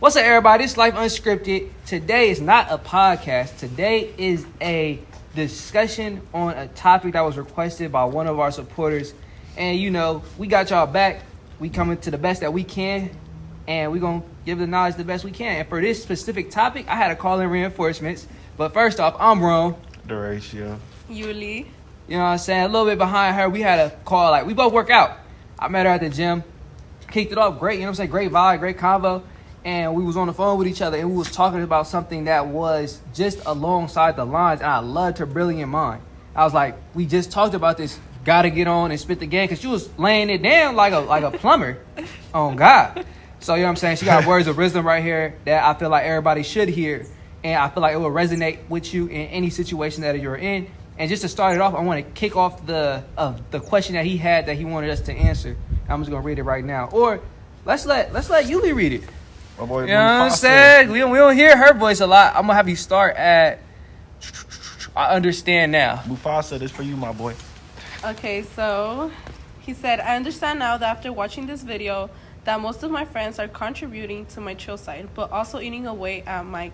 What's up, everybody? It's Life Unscripted. Today is not a podcast. Today is a discussion on a topic that was requested by one of our supporters. And, you know, we got y'all back. We coming to the best that we can. And we're going to give the knowledge the best we can. And for this specific topic, I had to call in reinforcements. But first off, I'm Rome. Duratio. Yuli. You know what I'm saying? A little bit behind her. We had a call. Like, we both work out. I met her at the gym. Kicked it off great. You know what I'm saying? Great vibe, great convo. And we was on the phone with each other, and we was talking about something that was just alongside the lines, and I loved her brilliant mind. I was like, we just talked about this, gotta get on and spit the game, because she was laying it down like a plumber. Oh, God. So, you know what I'm saying? She got words of wisdom right here that I feel like everybody should hear, and I feel like it will resonate with you in any situation that you're in. And just to start it off, I want to kick off the question that he had that he wanted us to answer. I'm just going to read it right now. Or let's let Yuli read it. My boy, you know what I'm saying? We don't hear her voice a lot. I'm going to have you start at, I understand now. Mufasa, this for you, my boy. Okay, so he said, I understand now that after watching this video that most of my friends are contributing to my chill side, but also eating away at my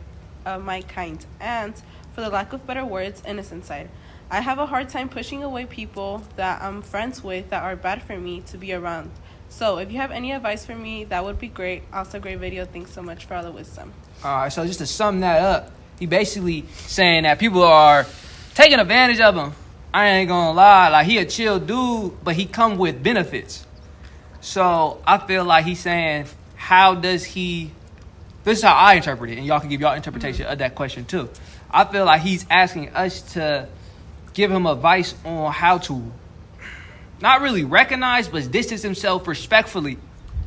kind, and for the lack of better words, innocent side. I have a hard time pushing away people that I'm friends with that are bad for me to be around. So if you have any advice for me, that would be great. Also, great video. Thanks so much for all the wisdom. All right, so just to sum that up, he basically saying that people are taking advantage of him. I ain't gonna lie, like he a chill dude, but he come with benefits. So I feel like he's saying, how does he, this is how I interpret it, and y'all can give y'all interpretation of that question too. I feel like he's asking us to give him advice on how to not really recognize, but distance himself respectfully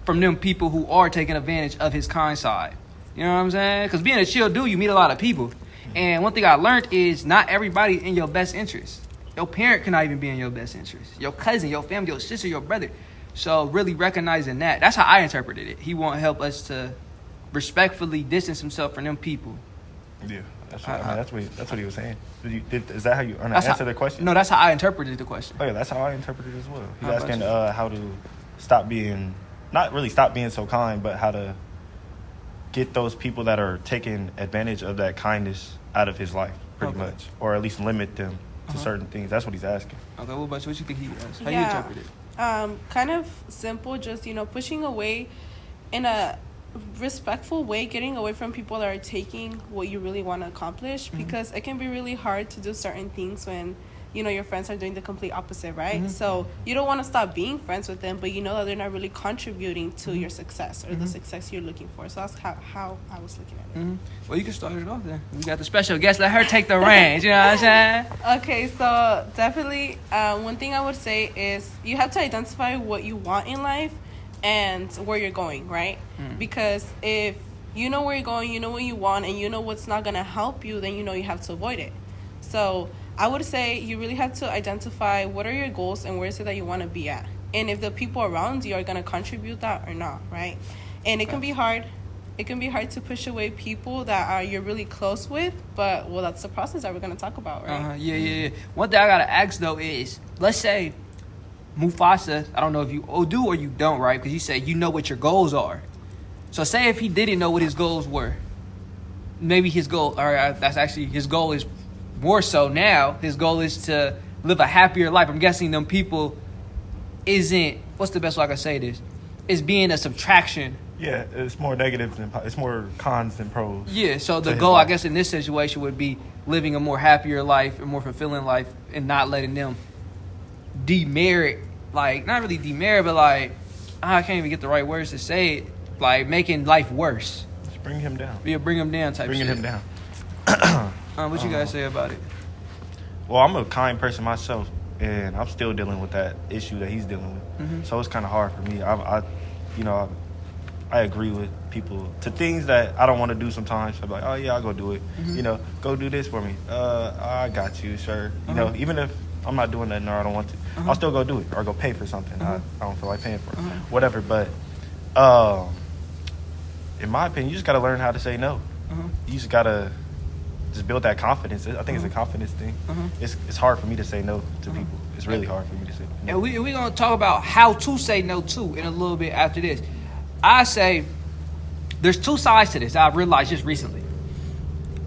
from them people who are taking advantage of his kind side. You know what I'm saying? Because being a chill dude, you meet a lot of people. And one thing I learned is not everybody in your best interest. Your parent cannot even be in your best interest. Your cousin, your family, your sister, your brother. So really recognizing that. That's how I interpreted it. He want to help us to respectfully distance himself from them people. Yeah. That's what he was saying. Is that how you answer the question? No, that's how I interpreted the question. Oh, yeah, that's how I interpreted it as well. He's asking how to stop being, not really stop being so kind, but how to get those people that are taking advantage of that kindness out of his life, pretty much. Or at least limit them to certain things. That's what he's asking. Okay, what about you? What you think he asked? How you interpret it? Kind of simple, just, pushing away in a respectful way, getting away from people that are taking what you really want to accomplish, because it can be really hard to do certain things when your friends are doing the complete opposite, right? So you don't want to stop being friends with them, but you know that they're not really contributing to your success or the success you're looking for. So that's how I was looking at it. Well, you can start it off then. We got the special guest. Let her take the reins. You know what I'm saying? Okay, so definitely one thing I would say is you have to identify what you want in life and where you're going, right? Because if you know where you're going, you know what you want, and you know what's not going to help you, then you have to avoid it. So I would say you really have to identify what are your goals and where is it that you want to be at. And if the people around you are going to contribute that or not, right? And it can be hard. It can be hard to push away people that you're really close with, but, well, that's the process that we're going to talk about, right? Yeah. One thing I got to ask, though, is, let's say Mufasa, I don't know if you do or you don't, right? Because you say you know what your goals are. So say if he didn't know what his goals were, maybe his goal, all right, that's actually, his goal is more so now. His goal is to live a happier life. I'm guessing them people isn't, what's the best way I can say this? It's being a subtraction. Yeah, it's more negative it's more cons than pros. Yeah, so the goal, I guess, in this situation would be living a more happier life, a more fulfilling life, and not letting them demerit, like, not really demerit, but like, I can't even get the right words to say it, like making life worse. Just bring him down. Yeah, bring him down type Bringing shit. him down. What you guys say about it? Well, I'm a kind person myself, and I'm still dealing with that issue that he's dealing with. So it's kind of hard for me. I agree with people to things that I don't want to do sometimes. I'm like, oh yeah, I'll go do it. Go do this for me. I got you, sure. Even if I'm not doing that or I don't want to, I'll still go do it or go pay for something I don't feel like paying for. Whatever. But in my opinion, you just got to learn how to say no. You just got to just build that confidence. I think it's a confidence thing. It's hard for me to say no to people. It's really hard for me to say no. And we're going to talk about how to say no, too, in a little bit after this. I say there's two sides to this I've realized just recently.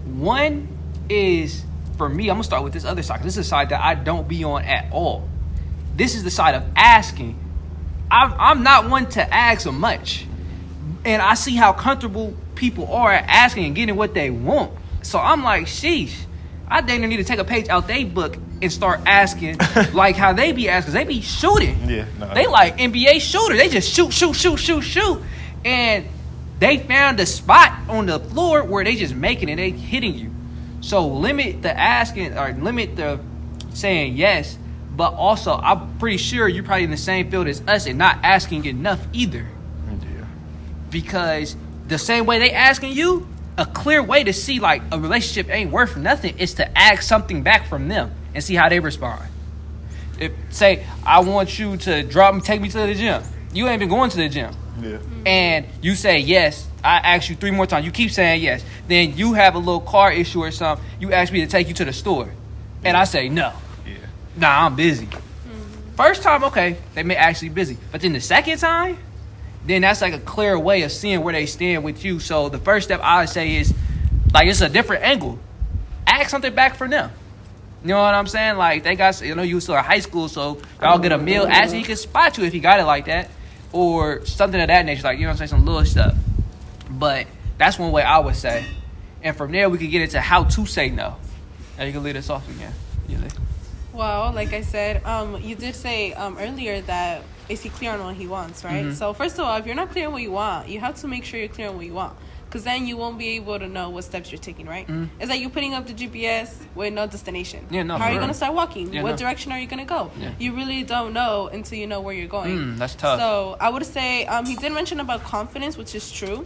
One is, for me, I'm gonna start with this other side, because this is a side that I don't be on at all. This is the side of asking. I'm not one to ask much, and I see how comfortable people are at asking and getting what they want. So I'm like, sheesh, I dang need to take a page out their book and start asking like how they be asking. They be shooting. Yeah, no. They like NBA shooters. They just shoot. And they found a spot on the floor where they just making it, they hitting you. So limit the asking, or limit the saying yes, but also I'm pretty sure you're probably in the same field as us and not asking enough either. Yeah. Because the same way they asking you, a clear way to see like a relationship ain't worth nothing is to ask something back from them and see how they respond. If say I want you to take me to the gym, you ain't been going to the gym. Yeah. And you say yes, I ask you 3 more times, you keep saying yes. Then you have a little car issue or something, you ask me to take you to the store. And I say no. Yeah. Nah, I'm busy. First time, okay, they may actually busy. But then the second time, then that's like a clear way of seeing where they stand with you. So the first step I would say is, like, it's a different angle. Ask something back from them. You know what I'm saying? Like, they got, you still in high school, so y'all get a meal. Ask, he can spot you if he got it like that. Or something of that nature, like, you know what I'm saying, some little stuff. But that's one way I would say. And from there, we could get into how to say no. Now you can lead us off again. Well, like I said, you did say earlier that is he clear on what he wants, right? Mm-hmm. So first of all, if you're not clear on what you want, you have to make sure you're clear on what you want. Because then you won't be able to know what steps you're taking, right? Mm-hmm. It's like you're putting up the GPS with no destination. Yeah, no, how are you going to start walking? Yeah, what direction are you going to go? Yeah. You really don't know until you know where you're going. That's tough. So I would say he did mention about confidence, which is true.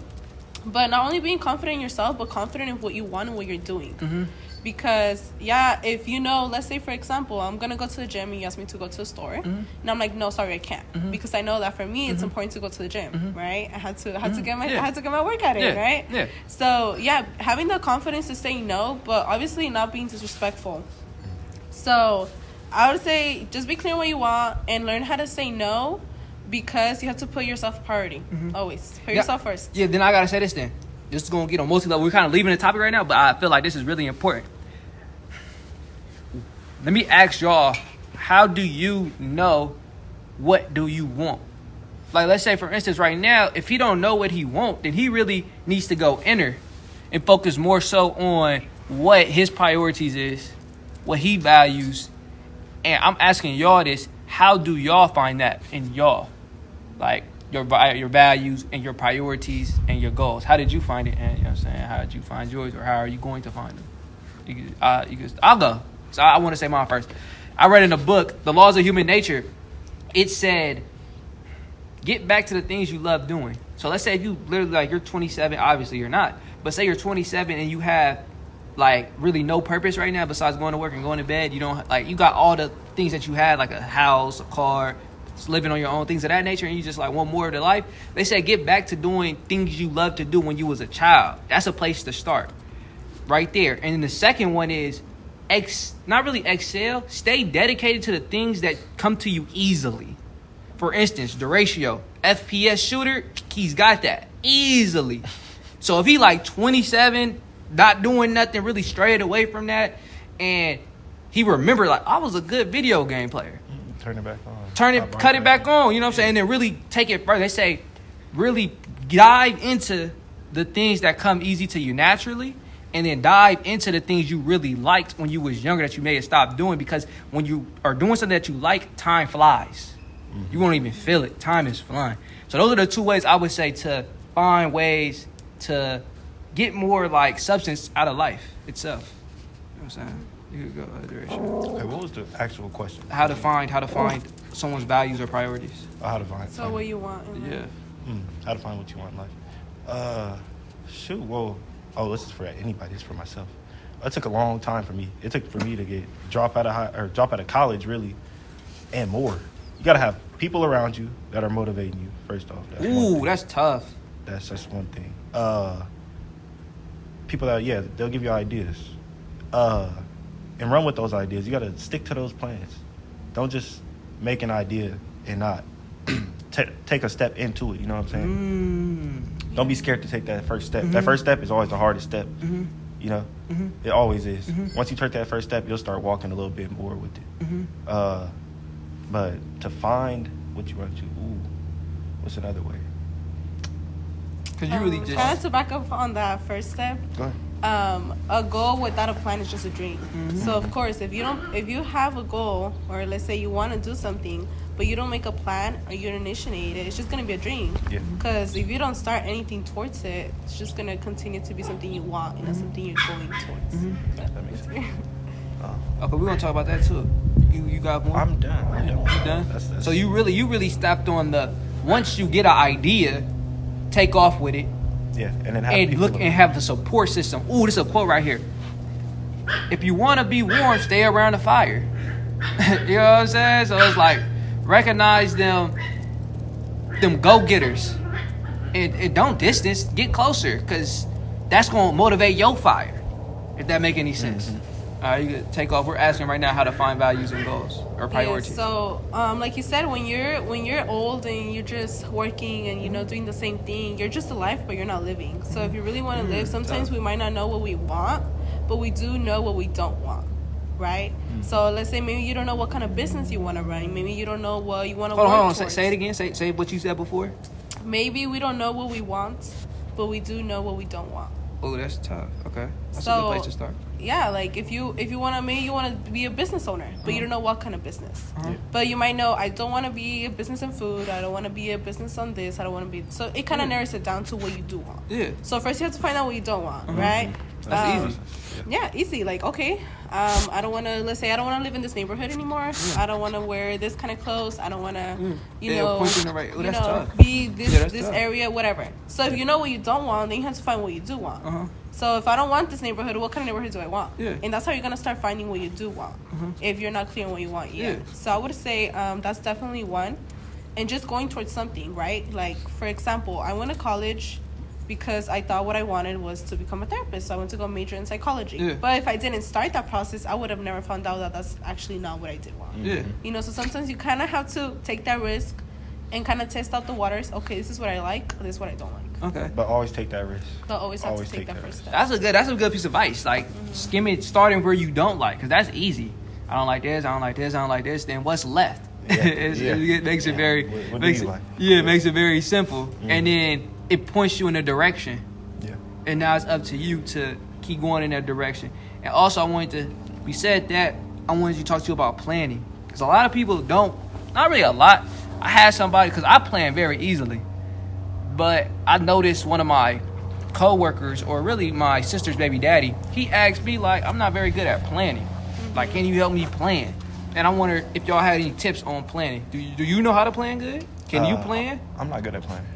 But not only being confident in yourself, but confident in what you want and what you're doing. Mm-hmm. Because, if you know, let's say, for example, I'm going to go to the gym and you ask me to go to the store. Mm-hmm. And I'm like, no, sorry, I can't. Mm-hmm. Because I know that for me, it's important to go to the gym, right? I had to get my workout in, right? Yeah. So, having the confidence to say no, but obviously not being disrespectful. So, I would say just be clear what you want and learn how to say no, because you have to put yourself priority. Mm-hmm. Always. Put yourself first. Yeah, then I got to say this then. This is going to get on multi-level. We're kind of leaving the topic right now, but I feel like this is really important. Let me ask y'all, how do you know what do you want? Like, let's say, for instance, right now, if he don't know what he wants, then he really needs to go inner and focus more so on what his priorities is, what he values. And I'm asking y'all this, how do y'all find that in y'all? Like, your values and your priorities and your goals. How did you find it? And you know what I'm saying? How did you find yours, or how are you going to find them? I'll go. So I want to say mine first. I read in a book, The Laws of Human Nature. It said, get back to the things you love doing. So let's say if you literally, like, you're 27, obviously you're not, but say you're 27 and you have like really no purpose right now besides going to work and going to bed. You don't, like, you got all the things that you had, like a house, a car, living on your own, things of that nature, and you just like want more of the life. They say get back to doing things you love to do when you was a child. That's a place to start right there. And then the second one is not really excel, stay dedicated to the things that come to you easily. For instance, the ratio, FPS shooter, he's got that easily. So if he like 27, not doing nothing, really strayed away from that, and he remembered, like, I was a good video game player. Turn it back on. Cut it back on, you know what I'm saying? And then really take it further. They say really dive into the things that come easy to you naturally, and then dive into the things you really liked when you was younger that you may have stopped doing, because when you are doing something that you like, time flies. Mm-hmm. You won't even feel it. Time is flying. So those are the two ways I would say to find ways to get more like substance out of life itself. You know what I'm saying? You could go other direction. Okay, what was the actual question? How to find someone's values or priorities. How to find. So what you want. How to find what you want in life. Shoot. Well. Oh, this is for anybody. This is for myself. It took a long time for me. It took for me to drop out of college, really, and more. You gotta have people around you that are motivating you. First off, that's tough. That's just one thing. People that they'll give you ideas, and run with those ideas. You gotta stick to those plans. Don't just make an idea and not take a step into it. You know what I'm saying? Don't be scared to take that first step. That first step is always the hardest step. You know, it always is. Once you take that first step, you'll start walking a little bit more with it. But to find what you want to, what's another way? Because you really just kind of to back up on that first step. Go ahead. A goal without a plan is just a dream. So of course, if you have a goal, or let's say you want to do something, but you don't make a plan or you don't initiate it, it's just gonna be a dream. Because if you don't start anything towards it, it's just gonna continue to be something you want and not something you're going towards. That makes sense. okay, we're gonna talk about that too. You got more? I'm done. You done? That's so you really stopped on the once you get an idea, take off with it. Yeah, and then have and look and have the support system. Ooh, this is a quote right here. If you want to be warm, stay around the fire. You know what I'm saying? So it's like recognize them go-getters, and don't distance. Get closer, because that's gonna motivate your fire. If that make any sense. All right, you can take off. We're asking right now how to find values and goals or priorities. Yeah, so, like you said, when you're old and you're just working and doing the same thing, you're just alive, but you're not living. So if you really want to live, sometimes we might not know what we want, but we do know what we don't want, right? So let's say maybe you don't know what kind of business you want to run. Maybe you don't know what you want to work Hold on. towards. Say it again. Say what you said before. Maybe we don't know what we want, but we do know what we don't want. Oh, that's tough. Okay, that's a So, good place to start. Yeah, like if you want to, maybe you want to be a business owner, but you don't know what kind of business. But you might know, I don't want to be a business in food. I don't want to be a business on this. I don't want to be. So it kind of narrows it down to what you do want. Yeah. So first you have to find out what you don't want, right? That's easy. Yeah, easy. Like, okay, I don't want to. Let's say I don't want to live in this neighborhood anymore. I don't want to wear this kind of clothes. I don't want to, be this tough. area, whatever. So if you know what you don't want, then you have to find what you do want. So if I don't want this neighborhood, what kind of neighborhood do I want? Yeah. And that's how you're gonna start finding what you do want. If you're not clear on what you want yet. Yeah. So I would say that's definitely one, and just going towards something, right? Like for example, I went to college because I thought what I wanted was to become a therapist. So I went to go major in psychology. Yeah. But if I didn't start that process, I would have never found out that that's actually not what I did want. Yeah. So sometimes you kind of have to take that risk and kind of test out the waters. Okay, this is what I like. This is what I don't like. Okay. But always take that risk. But always have to take that first step. That's a good piece of advice. Like skimming, starting where you don't like, because that's easy. I don't like this. I don't like this. I don't like this. Then what's left? It makes it very. What makes do you it, like? Yeah, it makes it very simple, and then it points you in a direction. Yeah. And now it's up to you to keep going in that direction. And also, we said that I wanted to talk to you about planning, because a lot of people don't. Not really a lot. I had somebody, because I plan very easily, but I noticed one of my co-workers, or really my sister's baby daddy, he asked me, like, I'm not very good at planning. Like, can you help me plan? And I wonder if y'all had any tips on planning. Do you know how to plan good? Can you plan? I'm not good at planning.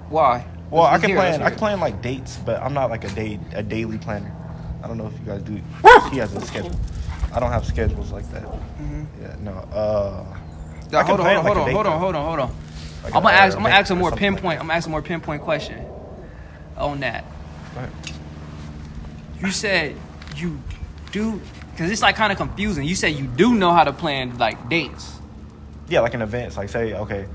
Why? Well, I can plan. I can plan like dates, but I'm not like a daily planner. I don't know if you guys do. He has a schedule. I don't have schedules like that. Yeah, no. Hold on. Like I'm gonna ask a or more something pinpoint. like I'm gonna ask a more pinpoint question on that. Go ahead. You said you do, because it's like kind of confusing. You said you do know how to plan like dates. Yeah, like in events. Like say, okay,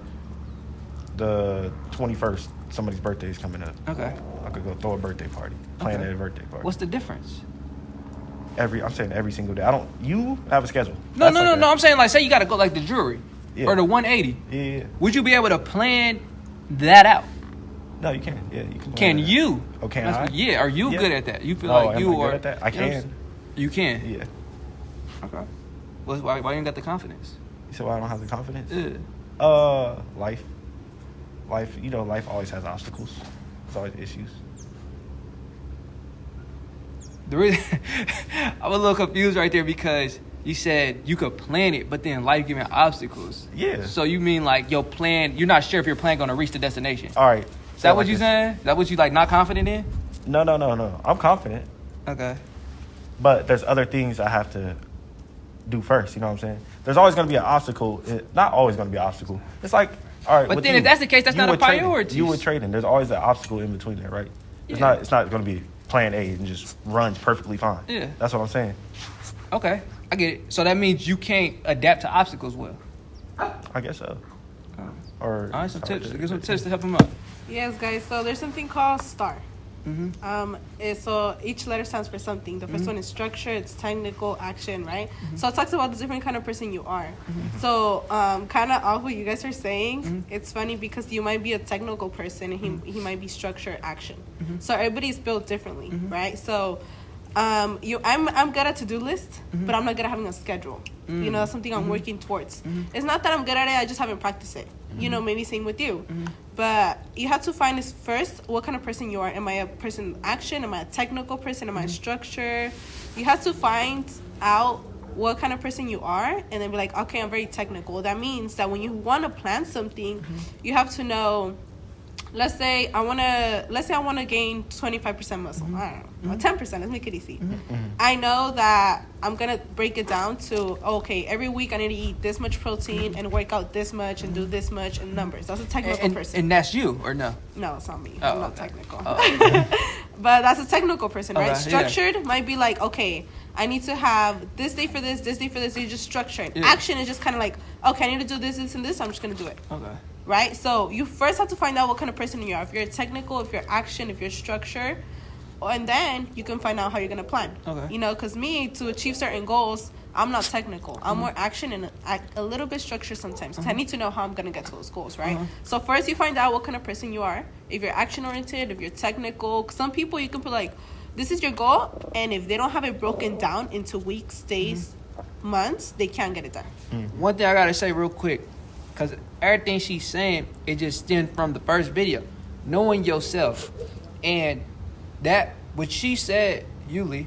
the 21st, somebody's birthday is coming up. Okay. I could go throw a birthday party. Plan a birthday party. What's the difference? I'm saying every single day. You have a schedule. No. I'm saying like say you got to go like the jewelry or the 180. Yeah. Would you be able to plan that out? No, you can't. Yeah, you can. Can you? Oh, can I? Yeah. Are you good at that? You feel am like I you good are at that? I can. You can. Yeah. Okay. Well, why you ain't got the confidence? You said why I don't have the confidence? Yeah. Life. Life always has obstacles. There's always issues. The reason I'm a little confused right there, because you said you could plan it, but then life giving obstacles. Yeah. So you mean like your plan? You're not sure if your plan gonna reach the destination. All right. Is that what you saying? Is that what you like not confident in? No. I'm confident. Okay. But there's other things I have to do first. You know what I'm saying? There's always going to be an obstacle. Not always going to be an obstacle. It's like, all right. But then if that's the case, that's not a priority. You with trading, there's always an obstacle in between there, right? Yeah. It's not going to be plan A and just runs perfectly fine. Yeah. That's what I'm saying. Okay, I get it. So that means you can't adapt to obstacles well. I guess so. Oh. Or All right, some tips. Give some tips to help him out. Yes, guys. So there's something called STAR. Mm-hmm. So each letter stands for something. The first one is structure, it's technical, action, right? So it talks about the different kind of person you are. So kind of off what you guys are saying, it's funny because you might be a technical person and he might be structure, action. So everybody's built differently, right? So I'm good at to-do list, but I'm not good at having a schedule. You know, that's something I'm working towards. It's not that I'm good at it, I just haven't practiced it. You know, maybe same with you. But you have to find is first what kind of person you are. Am I a person of action? Am I a technical person? Am I a structure? You have to find out what kind of person you are and then be like, okay, I'm very technical. That means that when you want to plan something, you have to know, let's say I want to gain 25% muscle. I don't know, 10%. Let's make it easy. I know that I'm gonna break it down to okay. Every week I need to eat this much protein and work out this much and do this much in numbers. That's a technical person. And that's you or no? No, it's not me. Oh, I'm not okay. technical. Oh. But that's a technical person, right? Okay, Structured might be like, okay, I need to have this day for this day for this. So you just structure it. Yeah. Action is just kind of like, okay, I need to do this, and this. I'm just gonna do it. Okay. Right? So you first have to find out what kind of person you are. If you're technical, if you're action, if you're structure, and then you can find out how you're going to plan. Okay. You know, because me, to achieve certain goals, I'm not technical. I'm more action and a little bit structure sometimes. Because I need to know how I'm going to get to those goals, right? So first you find out what kind of person you are. If you're action-oriented, if you're technical. 'Cause some people you can put like, this is your goal. And if they don't have it broken down into weeks, days, months, they can't get it done. One thing I got to say real quick. Because everything she's saying, it just stemmed from the first video. Knowing yourself. And that, what she said, Yuli,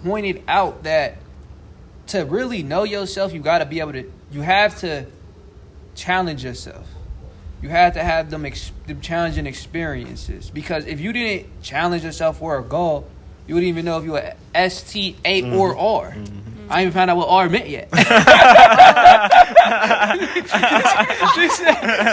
pointed out that to really know yourself, you got to be able to, you have to challenge yourself. You have to have them challenging experiences. Because if you didn't challenge yourself for a goal, you wouldn't even know if you were S, T, A, or R. I ain't even found out what R meant yet.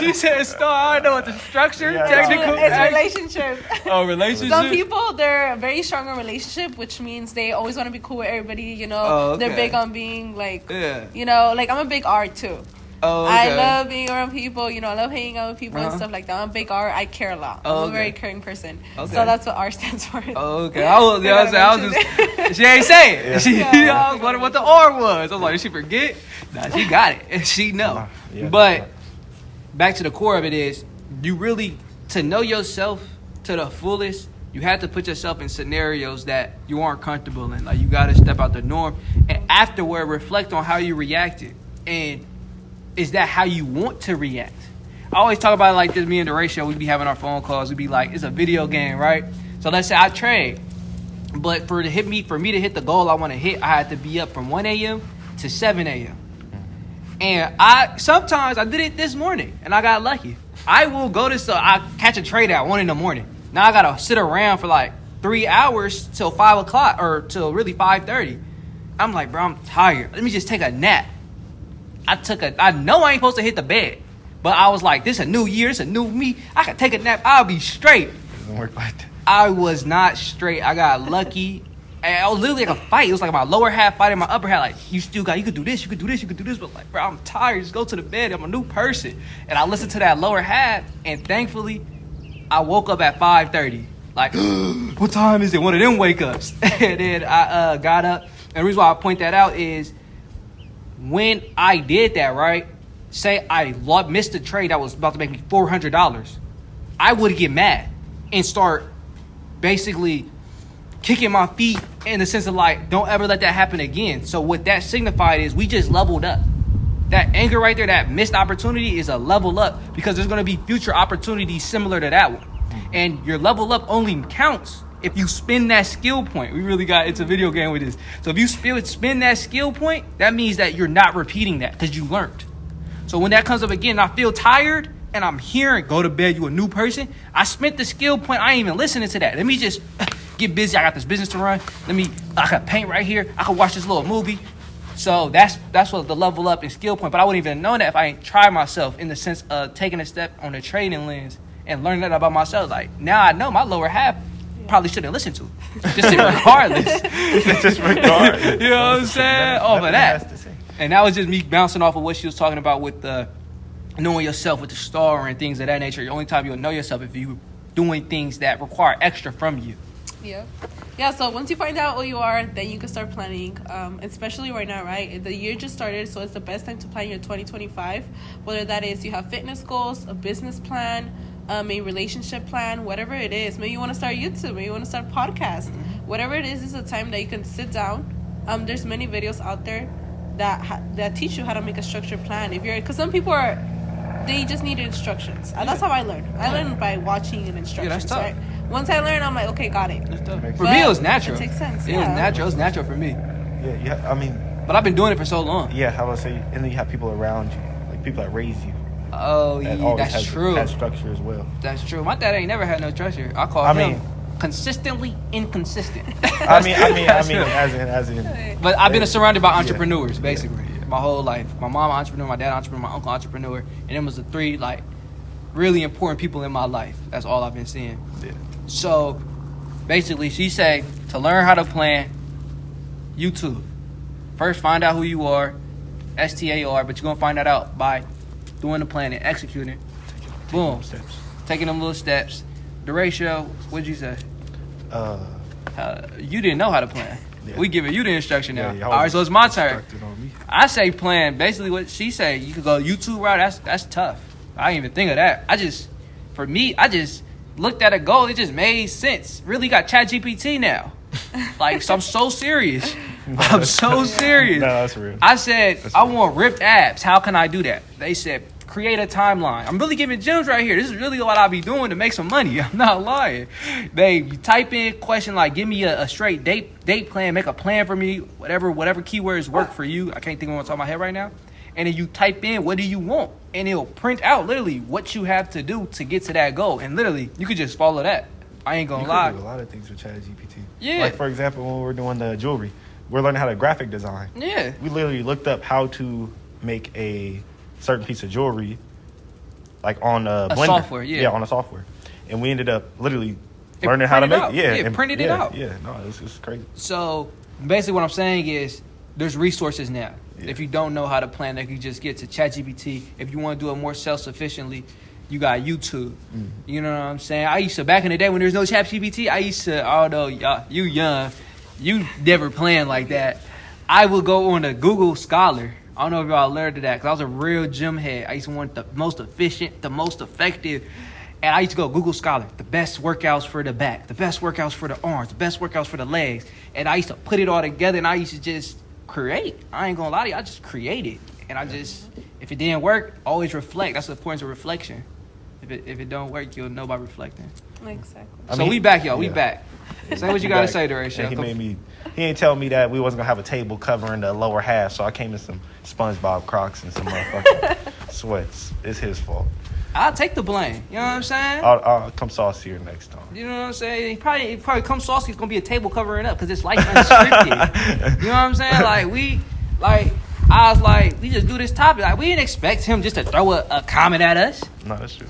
she said star. I don't know what the structure, technical. It's relationship. Oh, relationship. Some people, they're very strong in relationship, which means they always want to be cool with everybody. You know, Oh, okay. They're big on being like, Yeah. you know, like I'm a big R too. Oh, okay. I love being around people. You know, I love hanging out with people and stuff like that. I'm a big R. I care a lot. Oh, I'm a okay. very caring person. Okay. So that's what R stands for. Oh, okay. I was just. She ain't say it. She I was wondering what the R was. I was like, did she forget? Nah, she got it. And she know. Yeah. But back to the core of it is, you really, to know yourself to the fullest, you have to put yourself in scenarios that you aren't comfortable in. Like, you got to step out the norm. And afterward, reflect on how you reacted. And is that how you want to react? I always talk about it like this. Me and the ratio, we be having our phone calls. We be like, it's a video game, right? So let's say I trade. But for me to hit the goal I want to hit, I had to be up from 1 a.m. to 7 a.m. And sometimes I did it this morning, and I got lucky. I will go to, I catch a trade at 1 in the morning. Now I got to sit around for like 3 hours till 5 o'clock, or till really 5:30. I'm like, bro, I'm tired. Let me just take a nap. I know I ain't supposed to hit the bed, but I was like, this a new year, it's a new me. I can take a nap, I'll be straight. It doesn't work like that. I was not straight. I got lucky. And I was literally like a fight. It was like my lower half fighting my upper half. Like, you could do this, you could do this, you could do this. But like, bro, I'm tired. Just go to the bed. I'm a new person. And I listened to that lower half, and thankfully, I woke up at 5:30. Like, what time is it? One of them wake ups. And then I got up. And the reason why I point that out is, when I did that, right, say I missed a trade that was about to make me $400, I would get mad and start basically kicking my feet in the sense of like, don't ever let that happen again. So what that signified is we just leveled up. That anger right there, that missed opportunity is a level up, because there's going to be future opportunities similar to that one. And your level up only counts if you spin that skill point. We really got, it's a video game with this. So if you spin that skill point, that means that you're not repeating that because you learned. So when that comes up again, I feel tired and I'm hearing, go to bed, you a new person. I spent the skill point. I ain't even listening to that. Let me just get busy. I got this business to run. I can paint right here. I can watch this little movie. So that's what the level up in skill point. But I wouldn't even know that if I ain't tried myself, in the sense of taking a step on the trading lens and learning that about myself. Like, now I know my lower half probably shouldn't listen to it. Just regardless. Just regardless. You know what I'm saying? Off of that. And that was just me bouncing off of what she was talking about with the knowing yourself with the star and things of that nature. The only time you'll know yourself if you doing things that require extra from you. Yeah, so once you find out who you are, then you can start planning, especially right now, right? The year just started, so it's the best time to plan your 2025, whether that is you have fitness goals, a business plan, a relationship plan, whatever it is. Maybe you want to start YouTube, maybe you want to start a podcast. Whatever it is a time that you can sit down. There's many videos out there that teach you how to make a structured plan. Because some people they just need instructions. And that's how I learned. I learned by watching instructions, that's tough. right? Once I learned, I'm like, okay, got it. For me, it was natural. It makes sense. It was natural. It was natural for me. Yeah, I mean. But I've been doing it for so long. Yeah, how would I say? And then you have people around you, like people that raise you. Oh, yeah, that's true. Has structure as well. That's true. My dad ain't never had no structure. I call him consistently inconsistent. I mean, as in. But I've been surrounded by entrepreneurs, basically, my whole life. My mom entrepreneur, my dad entrepreneur, my uncle entrepreneur, and them was the three like really important people in my life. That's all I've been seeing. Yeah. So basically, she say to learn how to plan, YouTube. First, find out who you are, STAR, but you're gonna find that out by doing the plan and executing. Boom. Taking them little steps. The ratio, what'd you say? You didn't know how to plan. Yeah. We giving you the instruction now. All right, so it's my turn. I say plan. Basically, what she say, you could go YouTube route. That's tough. I didn't even think of that. I just looked at a goal. It just made sense. Really got ChatGPT now. Like, so I'm so serious. I'm so serious. No, that's real. I said, I want ripped abs. How can I do that? They said, create a timeline. I'm really giving gems right here. This is really what I be doing to make some money. I'm not lying. You type in question like, give me a straight date plan, make a plan for me, whatever keywords work for you. I can't think of what's on my head right now. And then you type in, what do you want? And it'll print out literally what you have to do to get to that goal. And literally, you could just follow that. I ain't gonna lie. You can do a lot of things with ChatGPT. Yeah. Like, for example, when we're doing the jewelry, we're learning how to graphic design. Yeah. We literally looked up how to make a certain piece of jewelry, like on a Blender. Software, yeah. Yeah, on a software. And we ended up literally learning how to make it. Yeah, it printed it out. Yeah, no, it's crazy. So basically what I'm saying is there's resources now. Yeah. If you don't know how to plan, you can just get to ChatGPT. If you want to do it more self-sufficiently, you got YouTube. You know what I'm saying? I used to, back in the day when there was no ChatGPT, I used to, although you young, you never planned like that. I would go on a Google Scholar. I don't know if y'all learned of that because I was a real gym head. I used to want the most efficient, the most effective. And I used to go Google Scholar, the best workouts for the back, the best workouts for the arms, the best workouts for the legs. And I used to put it all together and I used to just create. I ain't gonna lie to you, I just created. And I just, if it didn't work, always reflect. That's the importance of reflection. If it don't work, you'll know by reflecting. Exactly. So we back, y'all. We back. Say what you gotta say, Derecho. He ain't tell me that we wasn't gonna have a table covering the lower half, so I came in some SpongeBob Crocs and some motherfucking sweats. It's his fault. I'll take the blame. You know what I'm saying? I'll come saucier next time. You know what I'm saying? He probably come saucy. It's gonna be a table covering up because it's Life Unscripted. You know what I'm saying? I was like, we just do this topic. Like, we didn't expect him just to throw a comment at us. No, that's true.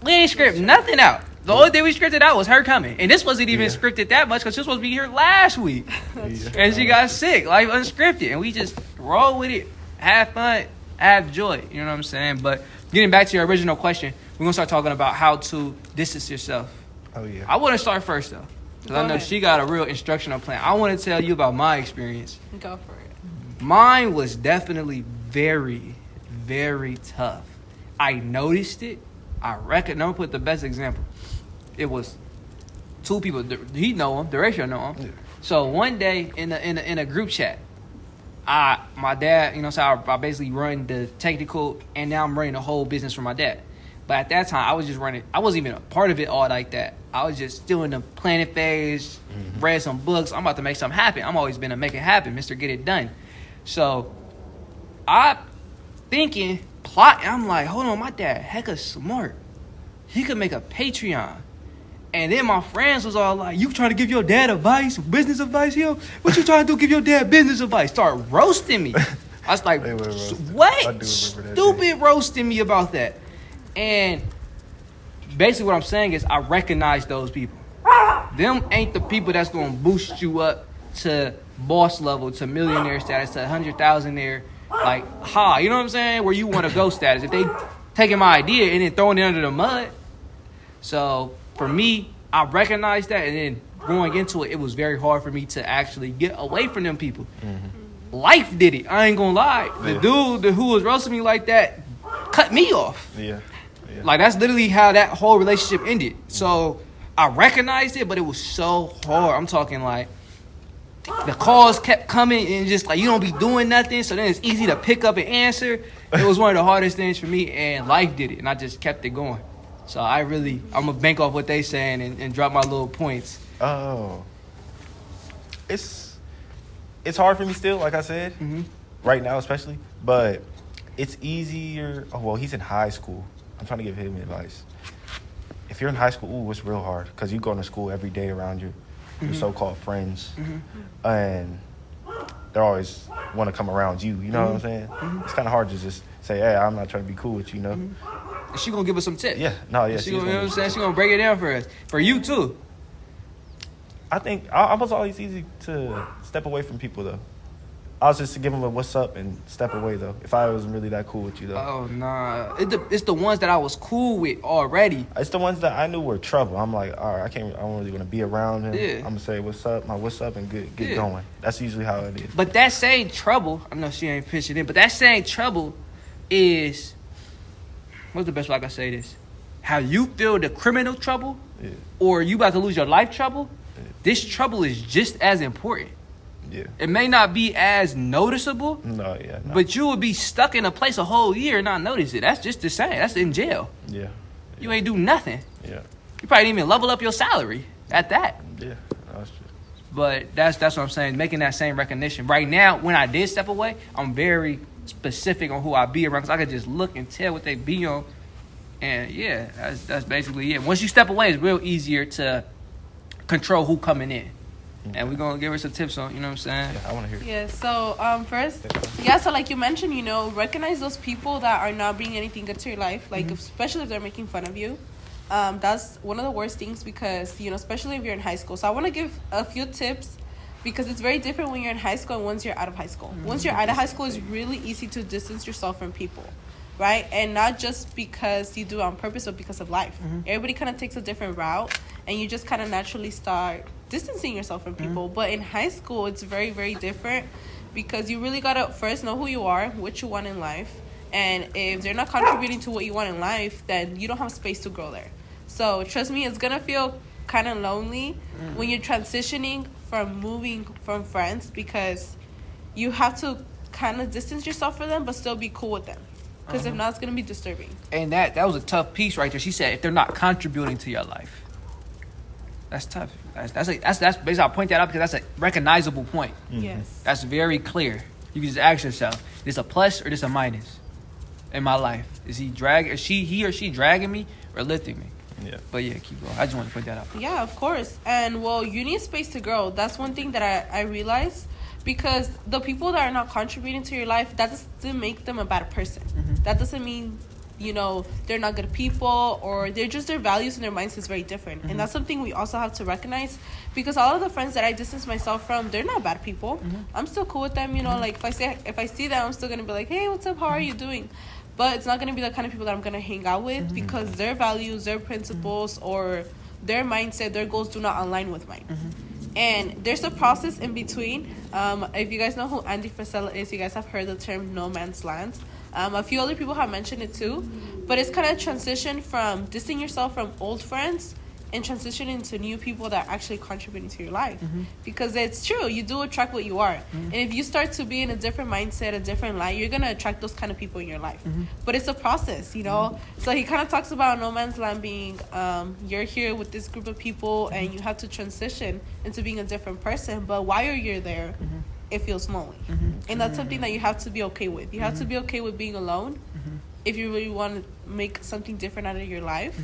We ain't script nothing out. The only thing we scripted out was her coming. And this wasn't even scripted that much because she was supposed to be here last week. And she got sick, like unscripted. And we just roll with it, have fun, have joy. You know what I'm saying? But getting back to your original question, we're going to start talking about how to distance yourself. Oh, yeah. I want to start first, though. Because I know she got a real instructional plan. I want to tell you about my experience. Go for it. Mine was definitely very, very tough. I noticed it. I reckon. I'm gonna put the best example. It was two people. He know him. Derecho know him. Yeah. So one day in a group chat, my dad, you know, so I basically run the technical, and now I'm running the whole business for my dad. But at that time, I was just running. I wasn't even a part of it all like that. I was just still in the planning phase. Read some books. I'm about to make something happen. I'm always been a make it happen, Mr. Get It Done. So I thinking. I'm like, hold on, my dad hecka smart. He could make a Patreon. And then my friends was all like, you trying to give your dad advice, business advice, yo? What you trying to do, give your dad business advice? Start roasting me. I was like, what? Stupid roasting me about that. And basically what I'm saying is I recognize those people. Them ain't the people that's going to boost you up to boss level, to millionaire status, to 100,000 there. Like, you know what I'm saying? Where you want to go status. If they taking my idea and then throwing it under the mud. So for me, I recognized that, and then going into it, it was very hard for me to actually get away from them people. Mm-hmm. Life did it. I ain't gonna lie. The dude who was roasting me like that cut me off. Yeah. Like, that's literally how that whole relationship ended. So I recognized it, but it was so hard. I'm talking like the calls kept coming and just like, you don't be doing nothing. So then it's easy to pick up and answer. It was one of the hardest things for me, and life did it, and I just kept it going. So I'm gonna bank off what they saying and drop my little points. Oh, it's hard for me still, like I said, right now especially. But it's easier. Oh well, he's in high school. I'm trying to give him advice. If you're in high school, it's real hard because you go to school every day around your so-called friends, and they always want to come around you. You know what I'm saying? It's kind of hard to just say, "Hey, I'm not trying to be cool with you," you know. She gonna give us some tips. Yeah, no, yeah. She gonna, you know what I'm saying? She gonna break it down for us, for you too. I think I was always easy to step away from people though. I was just to give them a what's up and step away though. If I wasn't really that cool with you though. Oh nah, it's the ones that I was cool with already. It's the ones that I knew were trouble. I'm like, all right, I don't really want to be around him. Yeah. I'm gonna say what's up, and get going. That's usually how it is. But that same trouble, I know she ain't pitching in, but that same trouble is, what's the best way I can say this? How you feel the criminal trouble, or you about to lose your life trouble. This trouble is just as important. Yeah. It may not be as noticeable. No. But you would be stuck in a place a whole year and not notice it. That's just the same. That's in jail. Yeah. You ain't do nothing. Yeah. You probably didn't even level up your salary at that. Yeah, that's true. But that's what I'm saying. Making that same recognition. Right now, when I did step away, I'm very specific on who I be around because I could just look and tell what they be on. And yeah, that's basically it. Once you step away, it's real easier to control who coming in. And we're going to give her some tips on, you know what I'm saying? Yeah, I want to hear it. Yeah, so first, so like you mentioned, recognize those people that are not bringing anything good to your life, like especially if they're making fun of you. That's one of the worst things because, especially if you're in high school. So I want to give a few tips because it's very different when you're in high school and once you're out of high school. Once you're out of high school, it's really easy to distance yourself from people, right? And not just because you do it on purpose, but because of life. Everybody kind of takes a different route, and you just kind of naturally start distancing yourself from people. But in high school, it's very, very different because you really got to first know who you are, what you want in life. And if they're not contributing to what you want in life, then you don't have space to grow there. So trust me, it's going to feel kind of lonely when you're transitioning from moving from friends because you have to kind of distance yourself from them but still be cool with them. Because if not, it's going to be disturbing. And that was a tough piece right there. She said if they're not contributing to your life. That's tough. That's basically, I'll point that out because that's a recognizable point. Yes. That's very clear. You can just ask yourself, is this a plus or this a minus in my life? Is he or she dragging me or lifting me? Yeah. But yeah, keep going. I just want to point that out. Yeah, of course. And well, you need space to grow. That's one thing that I realized because the people that are not contributing to your life, that doesn't make them a bad person. That doesn't mean they're not good people or they're just their values and their mindset is very different. And that's something we also have to recognize because all of the friends that I distance myself from, they're not bad people. I'm still cool with them, like if I see them, I'm still gonna be like, hey, what's up, how are you doing? But it's not gonna be the kind of people that I'm gonna hang out with because their values, their principles, or their mindset, their goals do not align with mine. And there's a process in between. If you guys know who Andy Frisella is, you guys have heard the term no man's land. A few other people have mentioned it too, but it's kind of transition from distancing yourself from old friends and transitioning to new people that are actually contributing to your life. Because it's true, you do attract what you are. And if you start to be in a different mindset, a different light, you're going to attract those kind of people in your life. But it's a process, So he kind of talks about no man's land being, you're here with this group of people and you have to transition into being a different person. But while you're there, it feels lonely. And that's something that you have to be okay with. You have to be okay with being alone if you really want to make something different out of your life.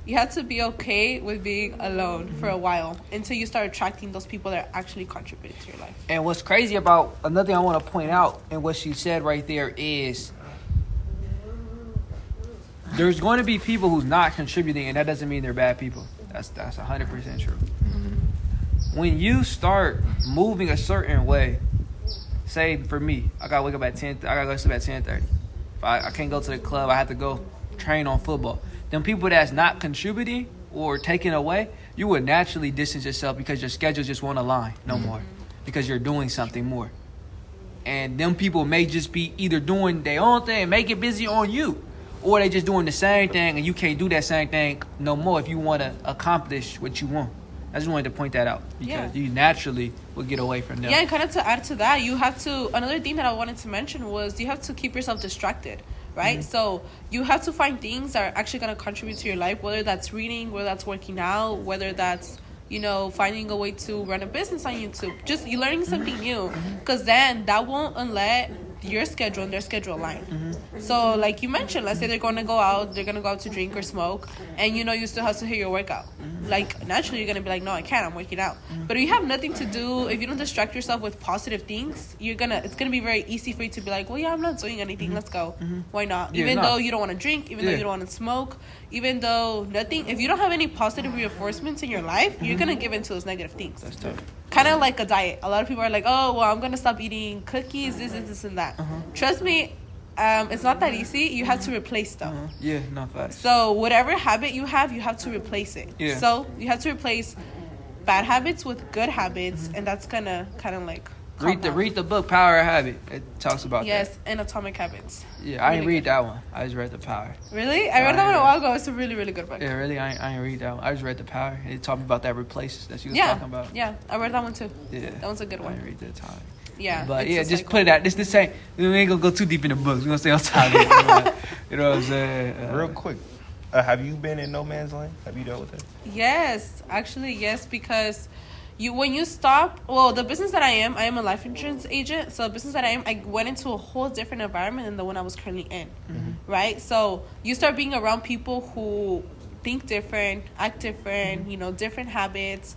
You have to be okay with being alone for a while until you start attracting those people that are actually contributing to your life. And what's crazy about, another thing I want to point out in what she said right there is there's going to be people who's not contributing, and that doesn't mean they're bad people. That's 100% true. When you start moving a certain way, say for me, I gotta wake up at 10. I gotta go to sleep at 10:30. If I can't go to the club, I have to go train on football. Them people that's not contributing or taking away, you would naturally distance yourself because your schedule just won't align no more because you're doing something more. And them people may just be either doing their own thing and make it busy on you, or they just doing the same thing and you can't do that same thing no more if you want to accomplish what you want. I just wanted to point that out because you naturally will get away from them. Yeah, and kind of to add to that, you have to, another thing that I wanted to mention was you have to keep yourself distracted, right? So you have to find things that are actually going to contribute to your life, whether that's reading, whether that's working out, whether that's, you know, finding a way to run a business on YouTube. Just you learning something new, because then that won't let your schedule and their schedule align. So like you mentioned, let's say they're going to go out to drink or smoke, and you know you still have to hit your workout. Like naturally you're going to be like, no, I can't, I'm working out. But if you have nothing to do, if you don't distract yourself with positive things, it's going to be very easy for you to be like, well, yeah, I'm not doing anything, let's go. Why not? Even though you don't want to drink, even though you don't want to smoke, even though nothing, if you don't have any positive reinforcements in your life, you're going to give into those negative things. That's tough. Kind of like a diet. A lot of people are like, oh, well, I'm going to stop eating cookies, this, and that. Trust me, it's not that easy. You have to replace stuff. Yeah, not fast. So whatever habit you have to replace it. Yeah. So you have to replace bad habits with good habits, and that's going to kind of like read the book Power of Habit. It talks about that. Yes, and Atomic Habits. Yeah, I didn't read that one. I just read The Power. Really? I read that one a while ago. It's a really, really good book. Yeah, really? I didn't read that one. I just read The Power. It talked about that replace that she was talking about. Yeah, I read that one too. Yeah. That one's a good one. I didn't read the Atomic. Yeah. But yeah, just put it out. This ain't, we ain't gonna go too deep in the books. We're gonna stay on topic. You know what I'm saying? Real quick, have you been in no man's land? Have you dealt with it? Yes, actually, yes, because when you stop, well, the business that I am a life insurance agent. So the business that I went into a whole different environment than the one I was currently in, right? So you start being around people who think different, act different, you know, different habits.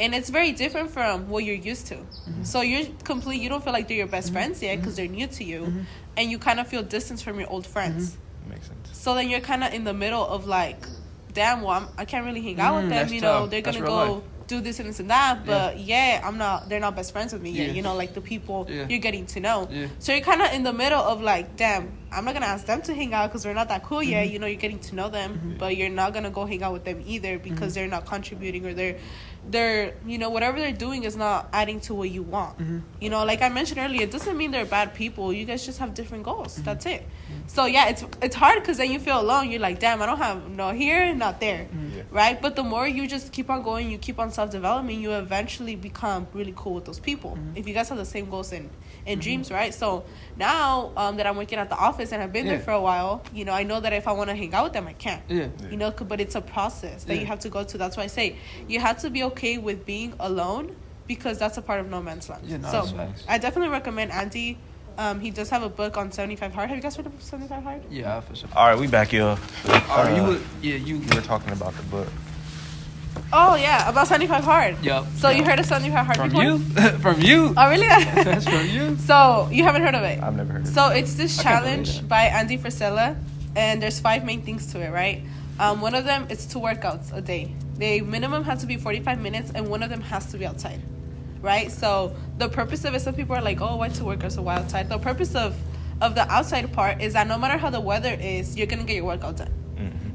And it's very different from what you're used to. So you don't feel like they're your best friends yet because they're new to you. And you kind of feel distance from your old friends. Makes sense. So then you're kind of in the middle of like, damn, well, I can't really hang out with them. You know, they're going to go do this and this and that. But they're not best friends with me yet. You know, like the people you're getting to know. So you're kind of in the middle of like, damn, I'm not going to ask them to hang out because we're not that cool yet. You know, you're getting to know them. But you're not going to go hang out with them either because they're not contributing or they're you know, whatever they're doing is not adding to what you want. You know, like I mentioned earlier, it doesn't mean they're bad people. You guys just have different goals. That's it. So yeah, it's hard because then you feel alone. You're like, damn, I don't have no here, not there, right? But the more you just keep on going, you keep on self-development, you eventually become really cool with those people. If you guys have the same goals and dreams, right? So now that I'm working at the office and I've been there for a while, you know, I know that if I want to hang out with them, I can. You know, but it's a process that you have to go to. That's why I say you have to be okay with being alone because that's a part of no man's land. So I definitely recommend Andy. He does have a book on 75 Hard. Have you guys read 75 Hard? Yeah, for sure. All right, we back here. You were talking about the book. Oh yeah, about 75 Hard. Yep. So you heard of 75 Hard from before? you? From you? Oh really? That's from you. So you haven't heard of it? I've never heard of it. So it's this challenge by Andy Frisella, and there's 5 main things to it, right? One of them is 2 workouts a day. They minimum has to be 45 minutes, and one of them has to be outside, right? So the purpose of it, some people are like, oh, why 2 workouts so why outside? The purpose of the outside part is that no matter how the weather is, you're gonna get your workout done.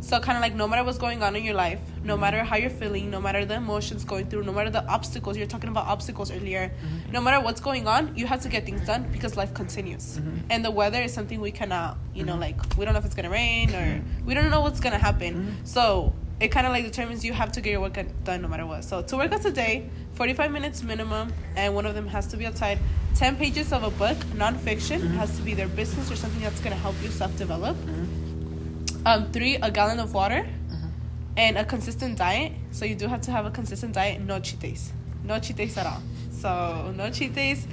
So kind of like no matter what's going on in your life, no matter how you're feeling, no matter the emotions going through, no matter the obstacles, you're talking about obstacles earlier, no matter what's going on, you have to get things done because life continues. And the weather is something we cannot, you know, like we don't know if it's going to rain or we don't know what's going to happen. So it kind of like determines you have to get your workout done no matter what. So 2 workouts a day, 45 minutes minimum, and one of them has to be outside. 10 pages of a book, nonfiction, has to be their business or something that's going to help you self-develop. 3, a gallon of water, and a consistent diet. So you do have to have a consistent diet. No cheat days. No cheat days at all. So no cheat days.